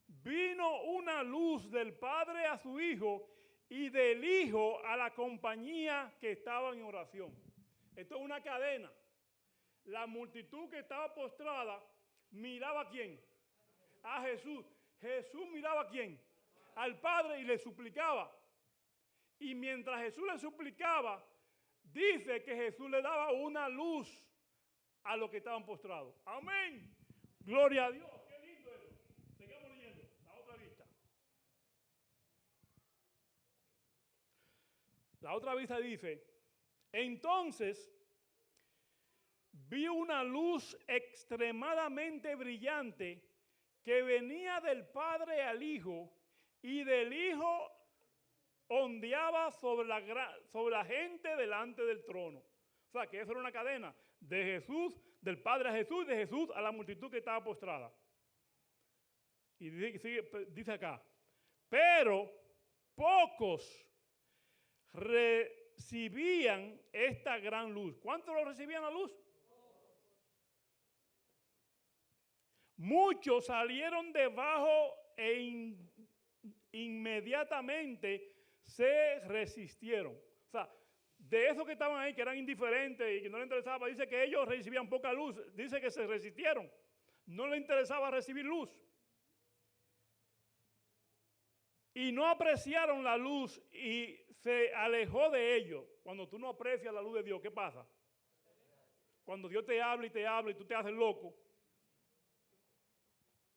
vino una luz del Padre a su Hijo y del Hijo a la compañía que estaba en oración. Esto es una cadena. La multitud que estaba postrada miraba a quién, a Jesús. Jesús miraba a quién, al Padre, y le suplicaba. Y mientras Jesús le suplicaba, dice que Jesús le daba una luz a los que estaban postrados. Amén. Gloria a Dios. Qué lindo eso. Sigamos leyendo la otra vista. La otra vista dice: entonces vi una luz extremadamente brillante que venía del Padre al Hijo, y del Hijo ondeaba sobre la gente delante del trono. O sea, que eso era una cadena de Jesús, del Padre a Jesús, y de Jesús a la multitud que estaba postrada. Y dice acá: pero pocos recibían esta gran luz. ¿Cuántos lo recibían la luz? Muchos salieron debajo e inmediatamente se resistieron. O sea, de esos que estaban ahí, que eran indiferentes y que no les interesaba, dice que ellos recibían poca luz. Dice que se resistieron. No les interesaba recibir luz. Y no apreciaron la luz y se alejó de ellos. Cuando tú no aprecias la luz de Dios, ¿qué pasa? Cuando Dios te habla y tú te haces loco.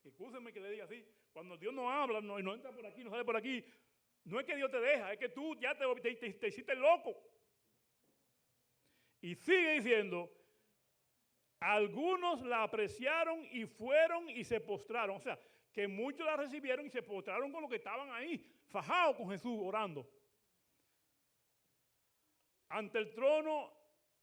Escúcheme que le diga así. Cuando Dios no habla, no entra por aquí, no sale por aquí, no es que Dios te deja, es que tú ya te hiciste loco. Y sigue diciendo: algunos la apreciaron y fueron y se postraron. O sea, que muchos la recibieron y se postraron con los que estaban ahí, fajados con Jesús, orando. Ante el trono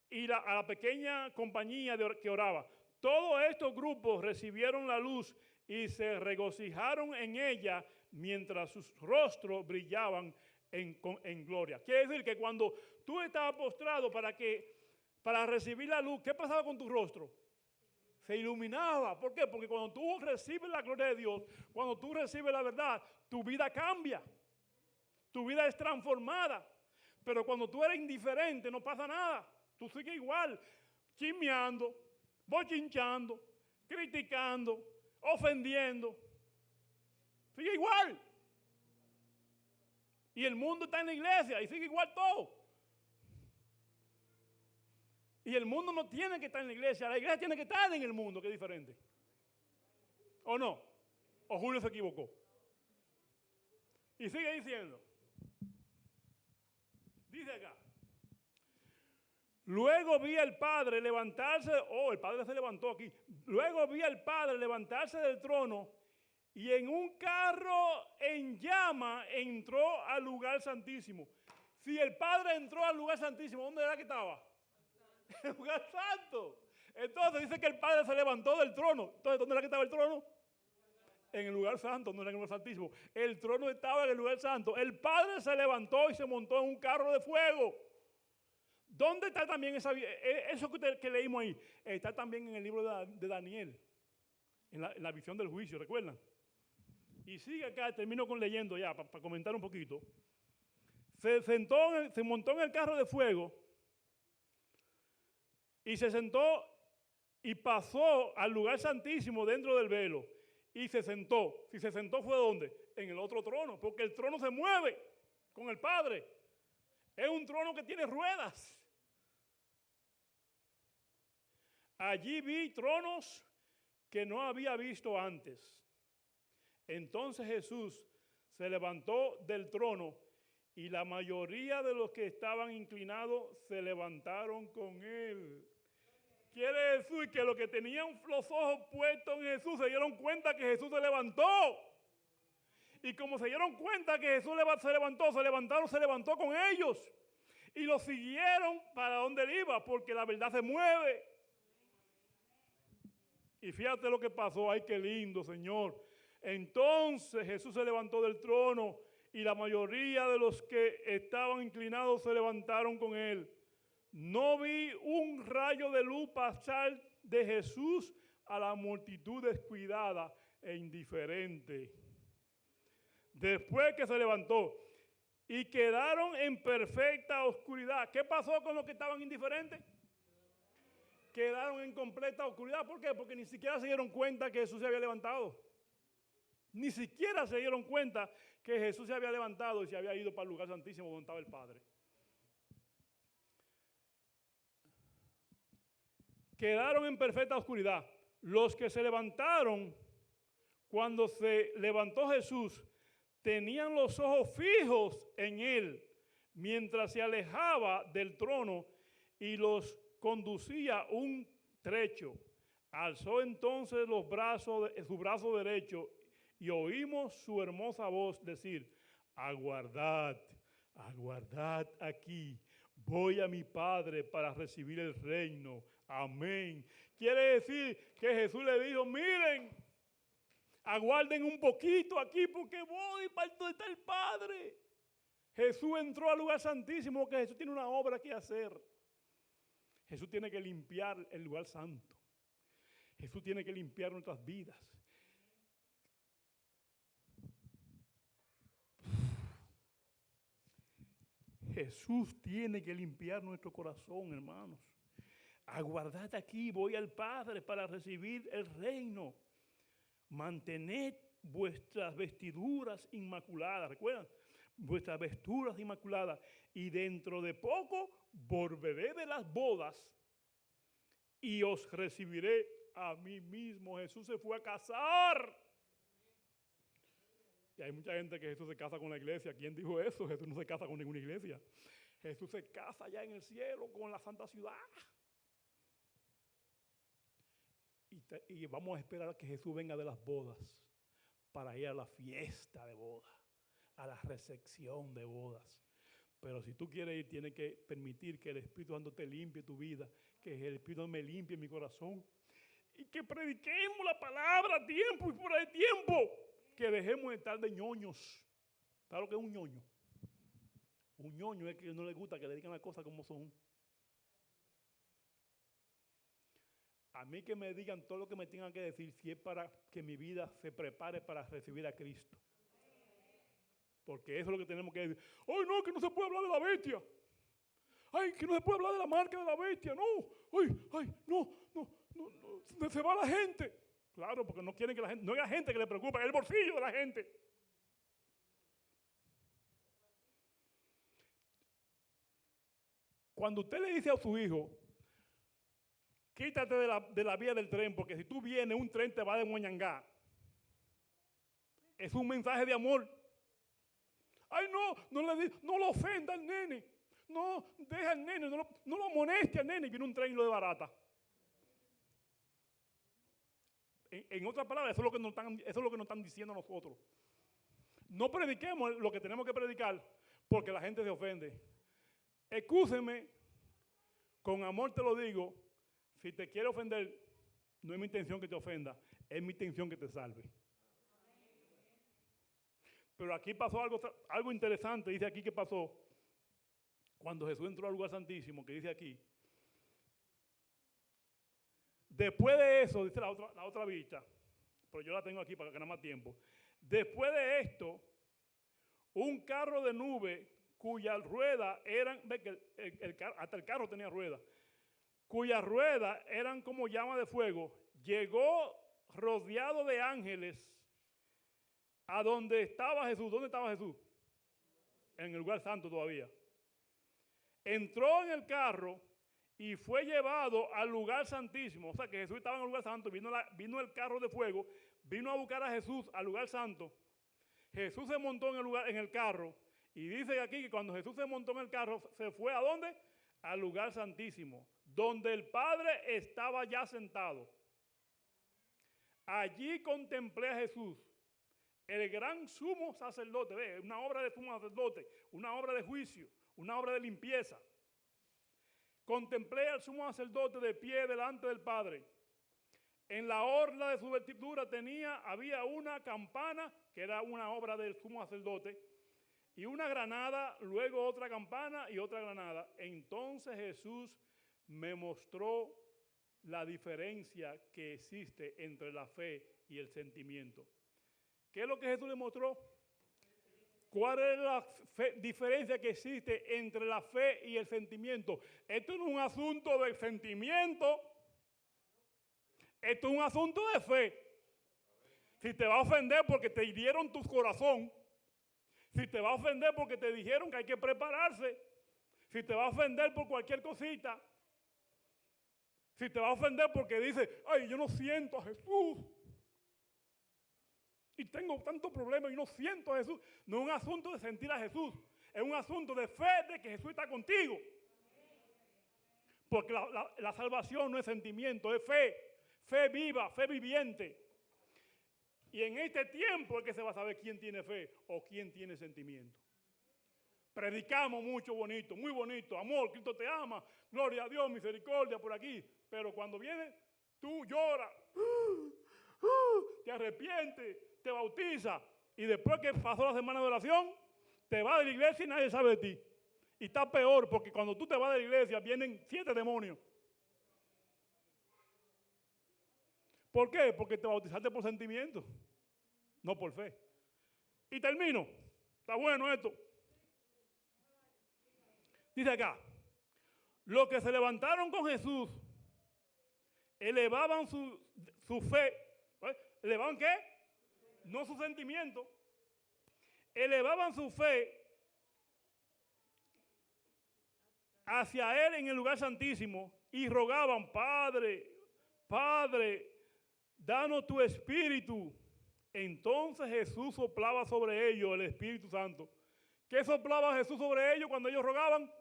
y a la pequeña compañía que oraba. Todos estos grupos recibieron la luz y se regocijaron en ella mientras sus rostros brillaban en gloria. Quiere decir que cuando tú estabas postrado para recibir la luz, ¿qué pasaba con tu rostro? Se iluminaba. ¿Por qué? Porque cuando tú recibes la gloria de Dios, cuando tú recibes la verdad, tu vida cambia. Tu vida es transformada. Pero cuando tú eres indiferente, no pasa nada. Tú sigues igual, chismeando, bochinchando, criticando, ofendiendo. Sigue igual. Y el mundo está en la iglesia y sigue igual todo. Y el mundo no tiene que estar en la iglesia tiene que estar en el mundo, que es diferente. ¿O no? ¿O Julio se equivocó? Y sigue diciendo. Dice acá: luego vi al Padre levantarse, el Padre se levantó aquí. Luego vi al Padre levantarse del trono y en un carro en llama entró al lugar santísimo. Si el Padre entró al lugar santísimo, ¿dónde era que estaba? En el lugar santo. Entonces dice que el Padre se levantó del trono. Entonces, ¿dónde era que estaba el trono? En el lugar santo, no era en el lugar santísimo. El trono estaba en el lugar santo. El Padre se levantó y se montó en un carro de fuego. ¿Dónde está también eso que leímos ahí? Está también en el libro de Daniel, en la visión del juicio, ¿recuerdan? Y sigue acá, termino con leyendo ya, para comentar un poquito. Se montó en el carro de fuego y se sentó y pasó al lugar santísimo dentro del velo. Y se sentó. Si se sentó, ¿fue dónde? En el otro trono, porque el trono se mueve con el Padre. Es un trono que tiene ruedas. Allí vi tronos que no había visto antes. Entonces Jesús se levantó del trono y la mayoría de los que estaban inclinados se levantaron con él. Quiere decir que los que tenían los ojos puestos en Jesús se dieron cuenta que Jesús se levantó. Y como se dieron cuenta que Jesús se levantó con ellos. Y lo siguieron para donde él iba, porque la verdad se mueve. Y fíjate lo que pasó, ay, qué lindo, Señor. Entonces Jesús se levantó del trono y la mayoría de los que estaban inclinados se levantaron con él. no vi un rayo de luz pasar de Jesús a la multitud descuidada e indiferente. Después que se levantó y quedaron en perfecta oscuridad. ¿Qué pasó con los que estaban indiferentes? Quedaron en completa oscuridad. ¿Por qué? Porque ni siquiera se dieron cuenta que Jesús se había levantado. Ni siquiera se dieron cuenta que Jesús se había levantado y se había ido para el lugar santísimo donde estaba el Padre. Quedaron en perfecta oscuridad. Los que se levantaron, cuando se levantó Jesús, tenían los ojos fijos en él, mientras se alejaba del trono y los conducía un trecho. Alzó entonces su brazo derecho y oímos su hermosa voz decir: aguardad, aguardad aquí, voy a mi Padre para recibir el reino. Amén. Quiere decir que Jesús le dijo: miren, aguarden un poquito aquí porque voy para donde está el Padre. Jesús entró al lugar santísimo porque Jesús tiene una obra que hacer. Jesús tiene que limpiar el lugar santo. Jesús tiene que limpiar nuestras vidas. Jesús tiene que limpiar nuestro corazón, hermanos. Aguardad aquí, voy al Padre para recibir el reino. Mantened vuestras vestiduras inmaculadas, ¿recuerdan? Vuestras vestiduras inmaculadas. Y dentro de poco volveré de las bodas y os recibiré a mí mismo. Jesús se fue a casar. Y hay mucha gente que Jesús se casa con la iglesia. ¿Quién dijo eso? Jesús no se casa con ninguna iglesia. Jesús se casa allá en el cielo con la santa ciudad. Y vamos a esperar a que Jesús venga de las bodas para ir a la fiesta de bodas, a la recepción de bodas. Pero si tú quieres ir, tienes que permitir que el Espíritu Santo te limpie tu vida, que el Espíritu Santo me limpie mi corazón y que prediquemos la palabra a tiempo y fuera de tiempo, que dejemos de estar de ñoños. ¿Sabes lo que es un ñoño? Un ñoño es que no le gusta que le digan las cosas como son. A mí que me digan todo lo que me tengan que decir, si es para que mi vida se prepare para recibir a Cristo. Porque eso es lo que tenemos que decir. ¡Ay, no, que no se puede hablar de la bestia! ¡Ay, que no se puede hablar de la marca de la bestia! ¡No! ¡Ay, no! Se va la gente. Claro, porque no quieren que la gente, no haya gente que le preocupe, es el bolsillo de la gente. Cuando usted le dice a su hijo: quítate de la vía del tren, porque si tú vienes, un tren te va de Moñangá. Es un mensaje de amor. Ay, no lo ofenda al nene. No, deja al nene, no lo moleste al nene y viene un tren y lo desbarata. En otras palabras, eso es lo que nos están diciendo a nosotros. No prediquemos lo que tenemos que predicar porque la gente se ofende. Excúseme, con amor te lo digo. Si te quiere ofender, no es mi intención que te ofenda, es mi intención que te salve. Pero aquí pasó algo interesante, dice aquí que pasó cuando Jesús entró al lugar santísimo, que dice aquí. Después de eso, dice la otra vista, pero yo la tengo aquí para ganar más tiempo. Después de esto, un carro de nube cuyas ruedas eran, hasta el carro tenía ruedas, cuyas ruedas eran como llama de fuego, llegó rodeado de ángeles a donde estaba Jesús. ¿Dónde estaba Jesús? En el lugar santo todavía. Entró en el carro y fue llevado al lugar santísimo. O sea que Jesús estaba en el lugar santo, vino el carro de fuego, vino a buscar a Jesús al lugar santo. Jesús se montó en el carro y dice aquí que cuando Jesús se montó en el carro, ¿se fue a dónde? Al lugar santísimo, donde el Padre estaba ya sentado. Allí contemplé a Jesús, el gran sumo sacerdote. Ve, una obra de sumo sacerdote, una obra de juicio, una obra de limpieza. Contemplé al sumo sacerdote de pie delante del Padre. En la orla de su vestidura había una campana, que era una obra del sumo sacerdote. Y una granada, luego otra campana y otra granada. Entonces Jesús me mostró la diferencia que existe entre la fe y el sentimiento. ¿Qué es lo que Jesús le mostró? ¿Cuál es la diferencia que existe entre la fe y el sentimiento? Esto no es un asunto de sentimiento, esto es un asunto de fe. Si te va a ofender porque te hirieron tu corazón, si te va a ofender porque te dijeron que hay que prepararse, si te va a ofender por cualquier cosita, si te va a ofender porque dices, ay, yo no siento a Jesús, y tengo tantos problemas y no siento a Jesús. No es un asunto de sentir a Jesús, es un asunto de fe de que Jesús está contigo. Porque la salvación no es sentimiento, es fe, fe viva, fe viviente. Y en este tiempo es que se va a saber quién tiene fe o quién tiene sentimiento. Predicamos mucho bonito, muy bonito, amor, Cristo te ama, gloria a Dios, misericordia por aquí. Pero cuando viene, tú lloras, te arrepientes, te bautiza y después que pasó la semana de oración, te vas de la iglesia y nadie sabe de ti. Y está peor porque cuando tú te vas de la iglesia vienen 7 demonios. ¿Por qué? Porque te bautizaste por sentimiento, no por fe. Y termino. Está bueno esto. Dice acá, los que se levantaron con Jesús elevaban su fe. ¿Elevaban qué? No su sentimiento. Elevaban su fe hacia Él en el lugar santísimo y rogaban, Padre, Padre, danos tu espíritu. Entonces Jesús soplaba sobre ellos el Espíritu Santo. ¿Qué soplaba Jesús sobre ellos cuando ellos rogaban?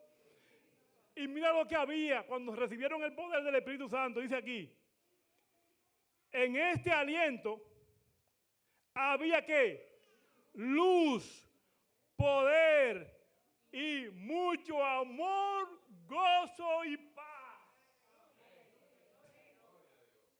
Y mira lo que había cuando recibieron el poder del Espíritu Santo. Dice aquí, en este aliento había ¿qué? Luz, poder y mucho amor, gozo y paz.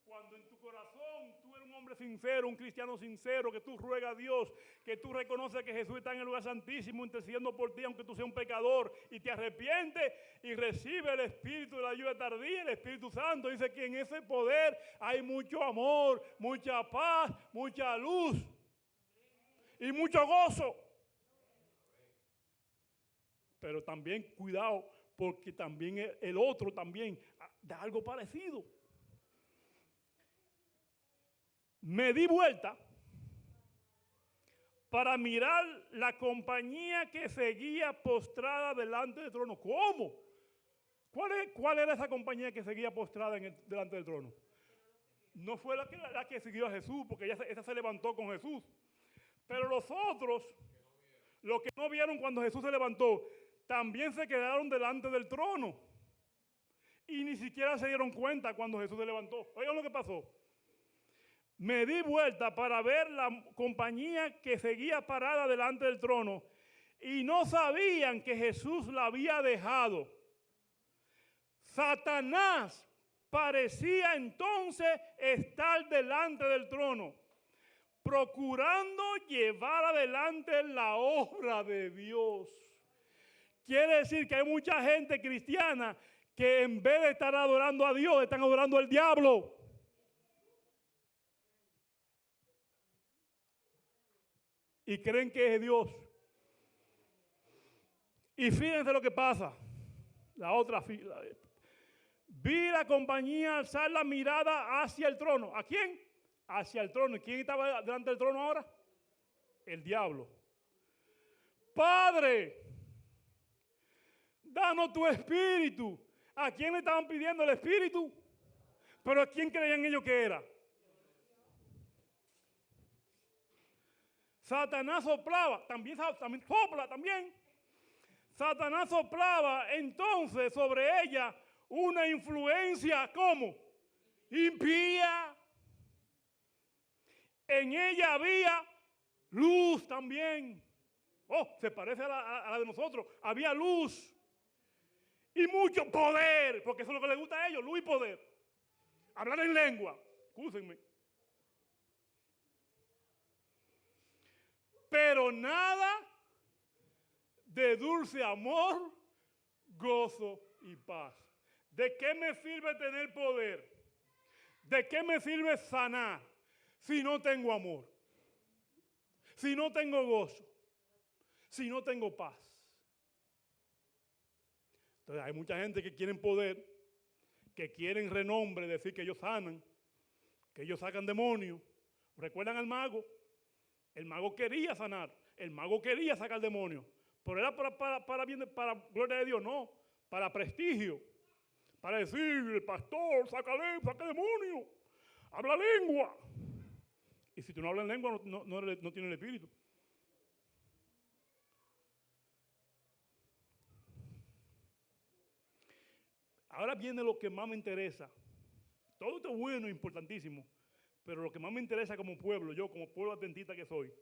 Cuando en tu corazón tú eres un hombre sincero, un cristiano sincero, que tú ruegas a Dios, que tú reconoces que Jesús está en el lugar santísimo intercediendo por ti, aunque tú seas un pecador, y te arrepientes y recibes el Espíritu de la ayuda tardía, el Espíritu Santo, dice que en ese poder hay mucho amor, mucha paz, mucha luz y mucho gozo. Pero también cuidado, porque también el otro también da algo parecido. Me di vuelta para mirar la compañía que seguía postrada delante del trono. ¿Cómo? ¿Cuál era esa compañía que seguía postrada delante del trono? No fue la que siguió a Jesús, porque esa se levantó con Jesús. Pero los otros, los que no vieron cuando Jesús se levantó, también se quedaron delante del trono. Y ni siquiera se dieron cuenta cuando Jesús se levantó. Oigan lo que pasó. Me di vuelta para ver la compañía que seguía parada delante del trono y no sabían que Jesús la había dejado. Satanás parecía entonces estar delante del trono, procurando llevar adelante la obra de Dios. Quiere decir que hay mucha gente cristiana que en vez de estar adorando a Dios, están adorando al diablo. Y creen que es Dios. Y fíjense lo que pasa. La otra fila. Vi la compañía alzar la mirada hacia el trono. ¿A quién? Hacia el trono. ¿Y quién estaba delante del trono ahora? El diablo. Padre, danos tu espíritu. ¿A quién le estaban pidiendo el espíritu? ¿Pero a quién creían ellos que era? Satanás soplaba, también sopla también. Satanás soplaba entonces sobre ella una influencia, ¿cómo? Impía. En ella había luz también. Oh, se parece a la de nosotros. Había luz y mucho poder, porque eso es lo que les gusta a ellos, luz y poder. Hablar en lengua, excúsenme. Pero nada de dulce amor, gozo y paz. ¿De qué me sirve tener poder? ¿De qué me sirve sanar si no tengo amor? Si no tengo gozo, si no tengo paz. Entonces hay mucha gente que quieren poder, que quieren renombre, decir que ellos sanan, que ellos sacan demonios. ¿Recuerdan al mago? El mago quería sanar, el mago quería sacar demonios, pero era para gloria de Dios, no, para prestigio, para decir, el pastor saca demonio, habla lengua. Y si tú no hablas lengua, no tienes el espíritu. Ahora viene lo que más me interesa. Todo esto es bueno, importantísimo, pero lo que más me interesa como pueblo, yo como pueblo adventista que soy,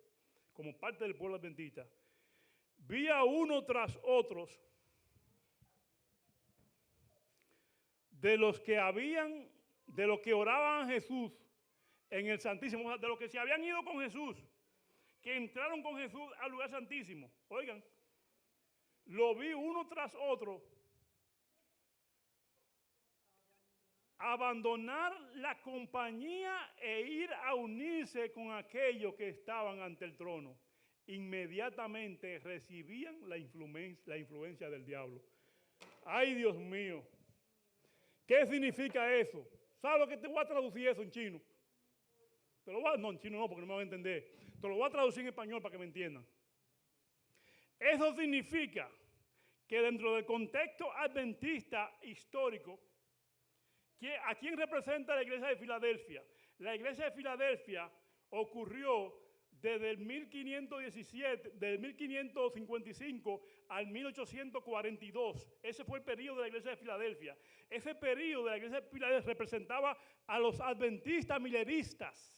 como parte del pueblo adventista, vi a uno tras otros de los que oraban a Jesús en el Santísimo, de los que se habían ido con Jesús, que entraron con Jesús al lugar santísimo. Oigan, lo vi uno tras otro abandonar la compañía e ir a unirse con aquellos que estaban ante el trono. Inmediatamente recibían la influencia del diablo. Ay, Dios mío. ¿Qué significa eso? ¿Sabes lo que te voy a traducir eso en chino? No, en chino no, porque no me van a entender. Te lo voy a traducir en español para que me entiendan. Eso significa que dentro del contexto adventista histórico, ¿a quién representa la iglesia de Filadelfia? La iglesia de Filadelfia ocurrió desde el 1517, del 1555 al 1842. Ese fue el periodo de la iglesia de Filadelfia. Ese periodo de la iglesia de Filadelfia representaba a los adventistas mileristas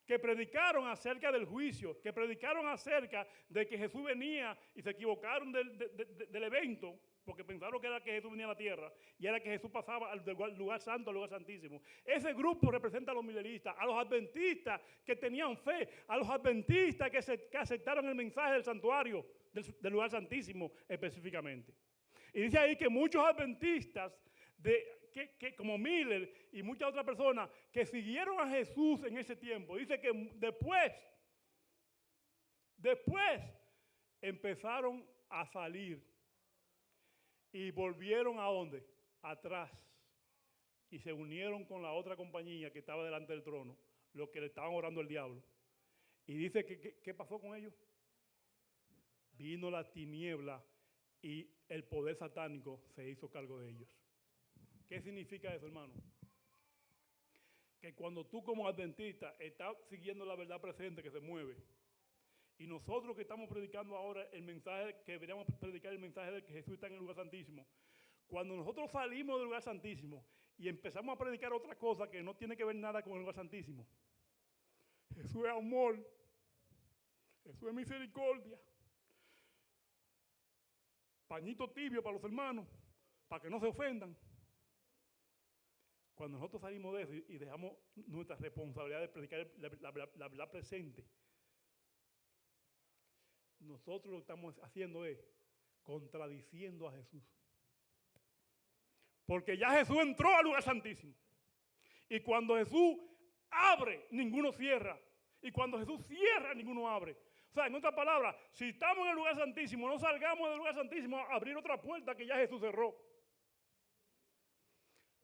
que predicaron acerca del juicio, que predicaron acerca de que Jesús venía y se equivocaron del evento, porque pensaron que era que Jesús venía a la tierra y era que Jesús pasaba al lugar santo, al lugar santísimo. Ese grupo representa a los mileristas, a los adventistas que tenían fe, a los adventistas que aceptaron el mensaje del santuario, del lugar santísimo específicamente. Y dice ahí que muchos adventistas, que como Miller y muchas otras personas que siguieron a Jesús en ese tiempo, dice que después empezaron a salir y volvieron ¿a dónde? Atrás. Y se unieron con la otra compañía que estaba delante del trono, los que le estaban orando al diablo. Y dice que ¿qué pasó con ellos? Vino la tiniebla y el poder satánico se hizo cargo de ellos. ¿Qué significa eso, hermano? Que cuando tú como adventista estás siguiendo la verdad presente que se mueve, y nosotros que estamos predicando ahora el mensaje, que deberíamos predicar el mensaje de que Jesús está en el lugar santísimo, cuando nosotros salimos del lugar santísimo y empezamos a predicar otra cosa que no tiene que ver nada con el lugar santísimo, Jesús es amor, Jesús es misericordia, pañito tibio para los hermanos, para que no se ofendan. Cuando nosotros salimos de eso y dejamos nuestra responsabilidad de predicar la verdad presente, nosotros lo que estamos haciendo es contradiciendo a Jesús. Porque ya Jesús entró al lugar santísimo. Y cuando Jesús abre, ninguno cierra. Y cuando Jesús cierra, ninguno abre. O sea, en otras palabras, si estamos en el lugar santísimo, no salgamos del lugar santísimo a abrir otra puerta que ya Jesús cerró.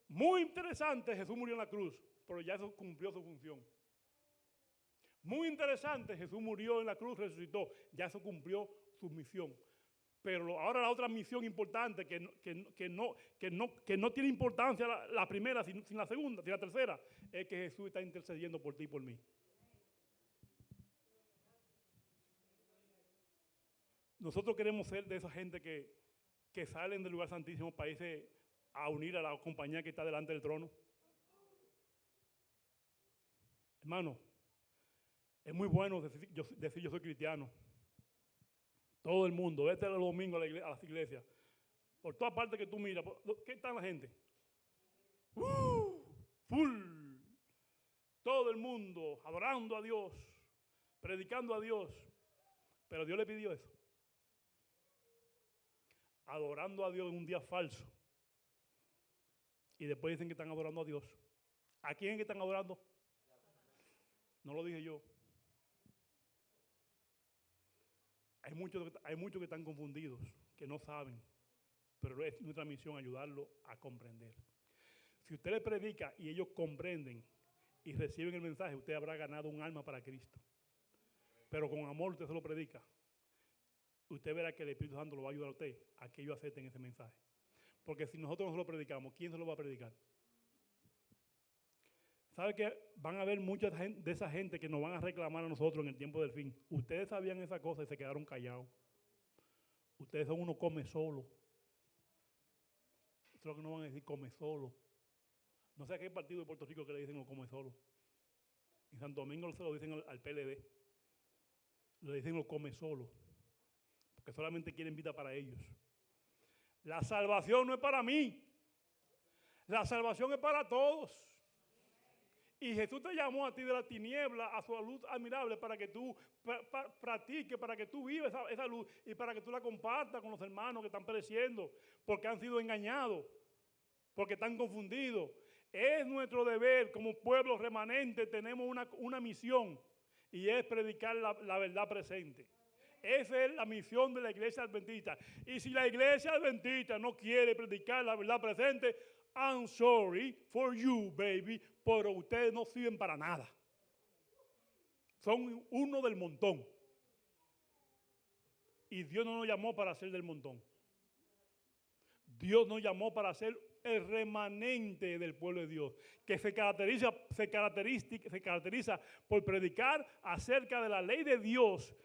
Muy interesante, Jesús murió en la cruz, pero ya eso cumplió su función. Muy interesante, Jesús murió en la cruz, resucitó, ya eso cumplió su misión. Pero ahora la otra misión importante, que no tiene importancia la primera, sin la segunda, sin la tercera, es que Jesús está intercediendo por ti y por mí. Nosotros queremos ser de esa gente que salen del lugar santísimo para irse a unir a la compañía que está delante del trono. Hermano, es muy bueno decir yo soy cristiano. Todo el mundo, vete el domingo a las iglesias. Por todas partes que tú miras, ¿qué está la gente? Full. Todo el mundo adorando a Dios, predicando a Dios. Pero Dios le pidió eso. adorando a Dios en un día falso. Y después dicen que están adorando a Dios. ¿A quién es que están adorando? No lo dije yo. Hay muchos que están confundidos, que no saben, pero es nuestra misión ayudarlos a comprender. Si usted le predica y ellos comprenden y reciben el mensaje, usted habrá ganado un alma para Cristo. Pero con amor usted se lo predica. Usted verá que el Espíritu Santo lo va a ayudar a usted a que ellos acepten ese mensaje. Porque si nosotros no se lo predicamos, ¿quién se lo va a predicar? ¿Sabe que van a haber mucha gente, de esa gente que nos van a reclamar a nosotros en el tiempo del fin? Ustedes sabían esa cosa y se quedaron callados. Ustedes son uno come solo. Eso es lo que nos van a decir, come solo. No sé a qué partido de Puerto Rico que le dicen lo come solo. En Santo Domingo se lo dicen al PLD. Le dicen lo come solo. Porque solamente quieren vida para ellos. La salvación no es para mí. La salvación es para todos. Y Jesús te llamó a ti de la tiniebla a su luz admirable para que tú practiques, para que tú vivas esa luz y para que tú la compartas con los hermanos que están pereciendo, porque han sido engañados, porque están confundidos. Es nuestro deber como pueblo remanente, tenemos una misión y es predicar la verdad presente. Esa es la misión de la iglesia adventista. Y si la iglesia adventista no quiere predicar la verdad presente, I'm sorry for you, baby, pero ustedes no sirven para nada. Son uno del montón. Y Dios no nos llamó para ser del montón. Dios nos llamó para ser el remanente del pueblo de Dios, que se caracteriza por predicar acerca de la ley de Dios,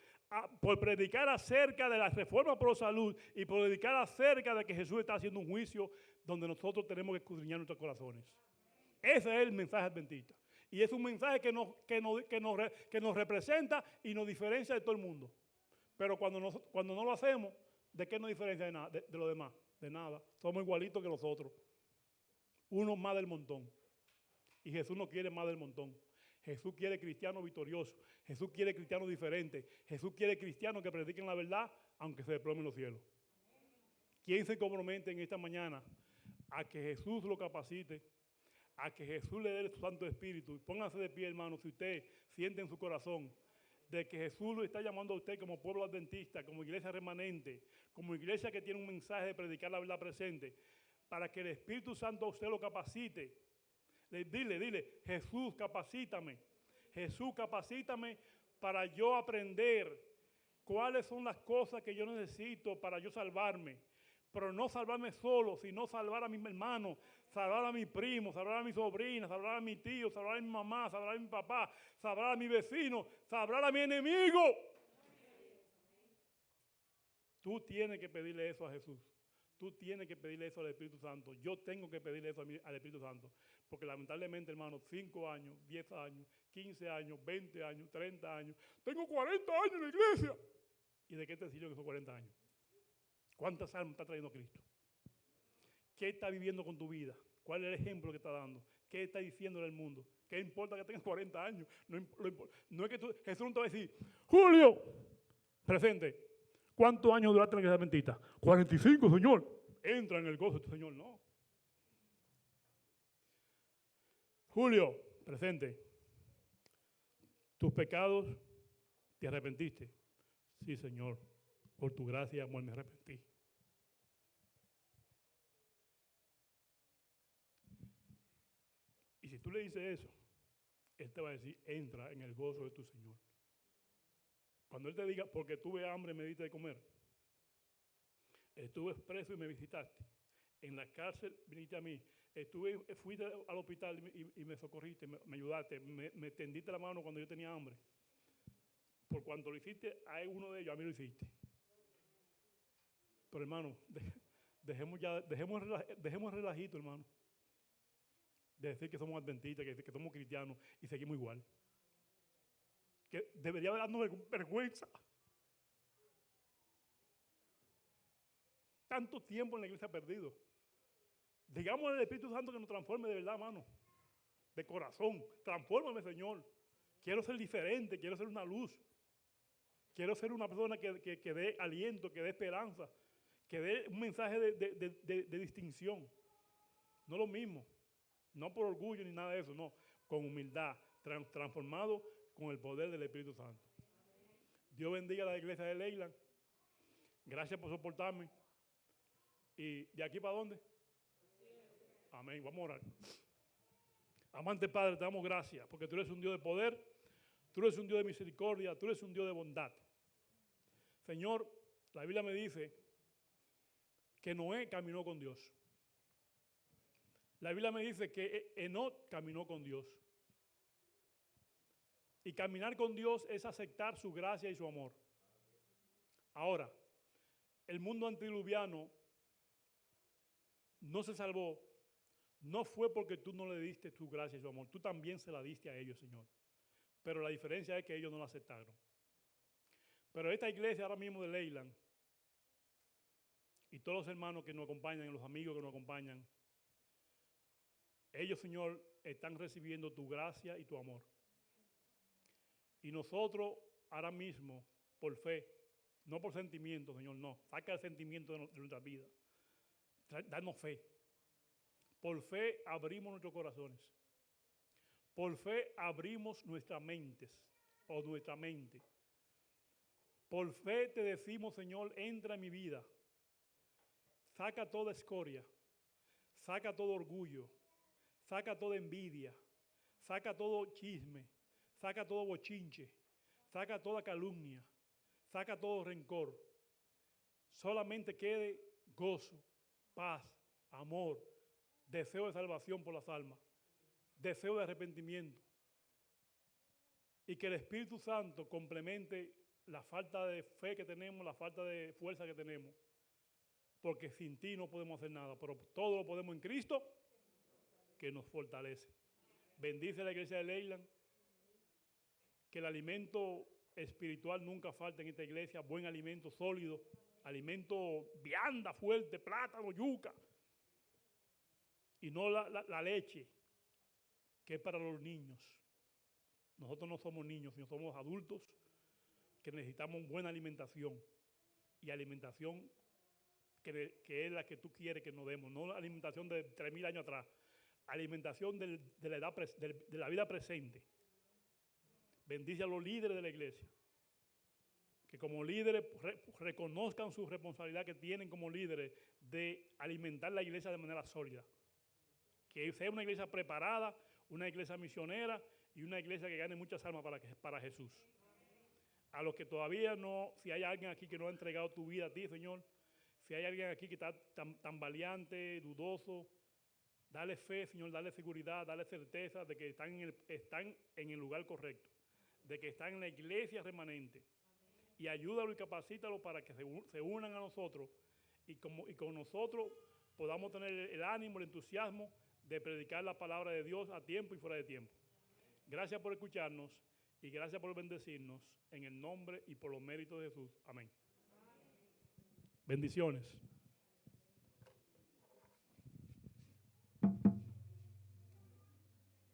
por predicar acerca de la reforma pro salud y por predicar acerca de que Jesús está haciendo un juicio donde nosotros tenemos que escudriñar nuestros corazones. Ese es el mensaje adventista. Y es un mensaje que nos representa y nos diferencia de todo el mundo. Pero cuando no lo hacemos, ¿de qué nos diferencia de los demás? De nada. Somos igualitos que los otros. Uno más del montón. Y Jesús no quiere más del montón. Jesús quiere cristianos victoriosos. Jesús quiere cristianos diferentes. Jesús quiere cristianos que prediquen la verdad, aunque se desplomen los cielos. ¿Quién se compromete en esta mañana a que Jesús lo capacite, a que Jesús le dé su Santo Espíritu? Póngase de pie, hermano, si usted siente en su corazón de que Jesús lo está llamando a usted como pueblo adventista, como iglesia remanente, como iglesia que tiene un mensaje de predicar la verdad presente, para que el Espíritu Santo a usted lo capacite. Dile, Jesús, capacítame. Jesús, capacítame para yo aprender cuáles son las cosas que yo necesito para yo salvarme. Pero no salvarme solo, sino salvar a mis hermanos, salvar a mis primos, salvar a mis sobrinas, salvar a mi tío, salvar a mi mamá, salvar a mi papá, salvar a mi vecino, salvar a mi enemigo. Tú tienes que pedirle eso a Jesús. Tú tienes que pedirle eso al Espíritu Santo. Yo tengo que pedirle eso al Espíritu Santo. Porque lamentablemente, hermano, 5 años, 10 años, 15 años, 20 años, 30 años. Tengo 40 años en la iglesia. ¿Y de qué te sirve esos 40 años? ¿Cuántas almas está trayendo Cristo? ¿Qué está viviendo con tu vida? ¿Cuál es el ejemplo que está dando? ¿Qué está diciéndole al mundo? ¿Qué importa que tengas 40 años? No es que Jesús no te va a decir, Julio, presente, ¿cuántos años duraste en la iglesia adventista? 45, Señor. Entra en el gozo de tu Señor. No. Julio, presente. ¿Tus pecados te arrepentiste? Sí, Señor. Por tu gracia y amor me arrepentí. Y si tú le dices eso, Él te va a decir, entra en el gozo de tu Señor. Cuando Él te diga, porque tuve hambre me diste de comer, estuve preso y me visitaste, en la cárcel viniste a mí, fuiste al hospital y me socorriste, me ayudaste, me tendiste la mano cuando yo tenía hambre. Por cuanto lo hiciste a uno de ellos, a mí lo hiciste. Pero hermano, dejemos relajito, hermano, de decir que somos adventistas, que somos cristianos y seguimos igual. Que debería darnos vergüenza. Tanto tiempo en la iglesia perdido. Digamos al Espíritu Santo que nos transforme de verdad, hermano. De corazón. Transfórmame, Señor. Quiero ser diferente, quiero ser una luz. Quiero ser una persona que dé aliento, que dé esperanza. que dé un mensaje de distinción. No lo mismo, no por orgullo ni nada de eso, no, con humildad, transformado con el poder del Espíritu Santo. Dios bendiga a la iglesia de Leyland. Gracias por soportarme. ¿Y de aquí para dónde? Amén. Vamos a orar. Amante Padre, te damos gracias porque tú eres un Dios de poder, tú eres un Dios de misericordia, tú eres un Dios de bondad. Señor, la Biblia me dice que Noé caminó con Dios. La Biblia me dice que Enoc caminó con Dios. Y caminar con Dios es aceptar su gracia y su amor. Ahora, el mundo antediluviano no se salvó, no fue porque tú no le diste tu gracia y su amor, tú también se la diste a ellos, Señor. Pero la diferencia es que ellos no la aceptaron. Pero esta iglesia ahora mismo de Leyland, y todos los hermanos que nos acompañan, los amigos que nos acompañan, ellos, Señor, están recibiendo tu gracia y tu amor. Y nosotros ahora mismo, por fe, no por sentimiento, Señor, no. Saca el sentimiento de nuestra vida. Danos fe. Por fe abrimos nuestros corazones. Por fe abrimos nuestras mentes o nuestra mente. Por fe te decimos, Señor, entra en mi vida. Saca toda escoria. Saca todo orgullo. Saca toda envidia. Saca todo chisme. Saca todo bochinche. Saca toda calumnia. Saca todo rencor. Solamente quede gozo, paz, amor, deseo de salvación por las almas, deseo de arrepentimiento. Y que el Espíritu Santo complemente la falta de fe que tenemos, la falta de fuerza que tenemos. Porque sin ti no podemos hacer nada, pero todo lo podemos en Cristo que nos fortalece. Bendice a la iglesia de Leyland. Que el alimento espiritual nunca falte en esta iglesia, buen alimento sólido, alimento vianda, fuerte, plátano, yuca. Y no la leche, que es para los niños. Nosotros no somos niños, sino somos adultos que necesitamos buena alimentación. Y alimentación que es la que tú quieres que nos demos, no la alimentación de 3.000 años atrás, alimentación de la vida presente. Bendice a los líderes de la iglesia, que como líderes reconozcan su responsabilidad que tienen como líderes de alimentar la iglesia de manera sólida. Que sea una iglesia preparada, una iglesia misionera y una iglesia que gane muchas almas para Jesús. A los que todavía no, si hay alguien aquí que no ha entregado tu vida a ti, Señor, si hay alguien aquí que está tan valiante, dudoso, dale fe, Señor, dale seguridad, dale certeza de que están en el lugar correcto, de que están en la iglesia remanente. Y ayúdalo y capacítalo para que se unan a nosotros y con nosotros podamos tener el ánimo, el entusiasmo de predicar la palabra de Dios a tiempo y fuera de tiempo. Gracias por escucharnos y gracias por bendecirnos en el nombre y por los méritos de Jesús. Amén. Bendiciones.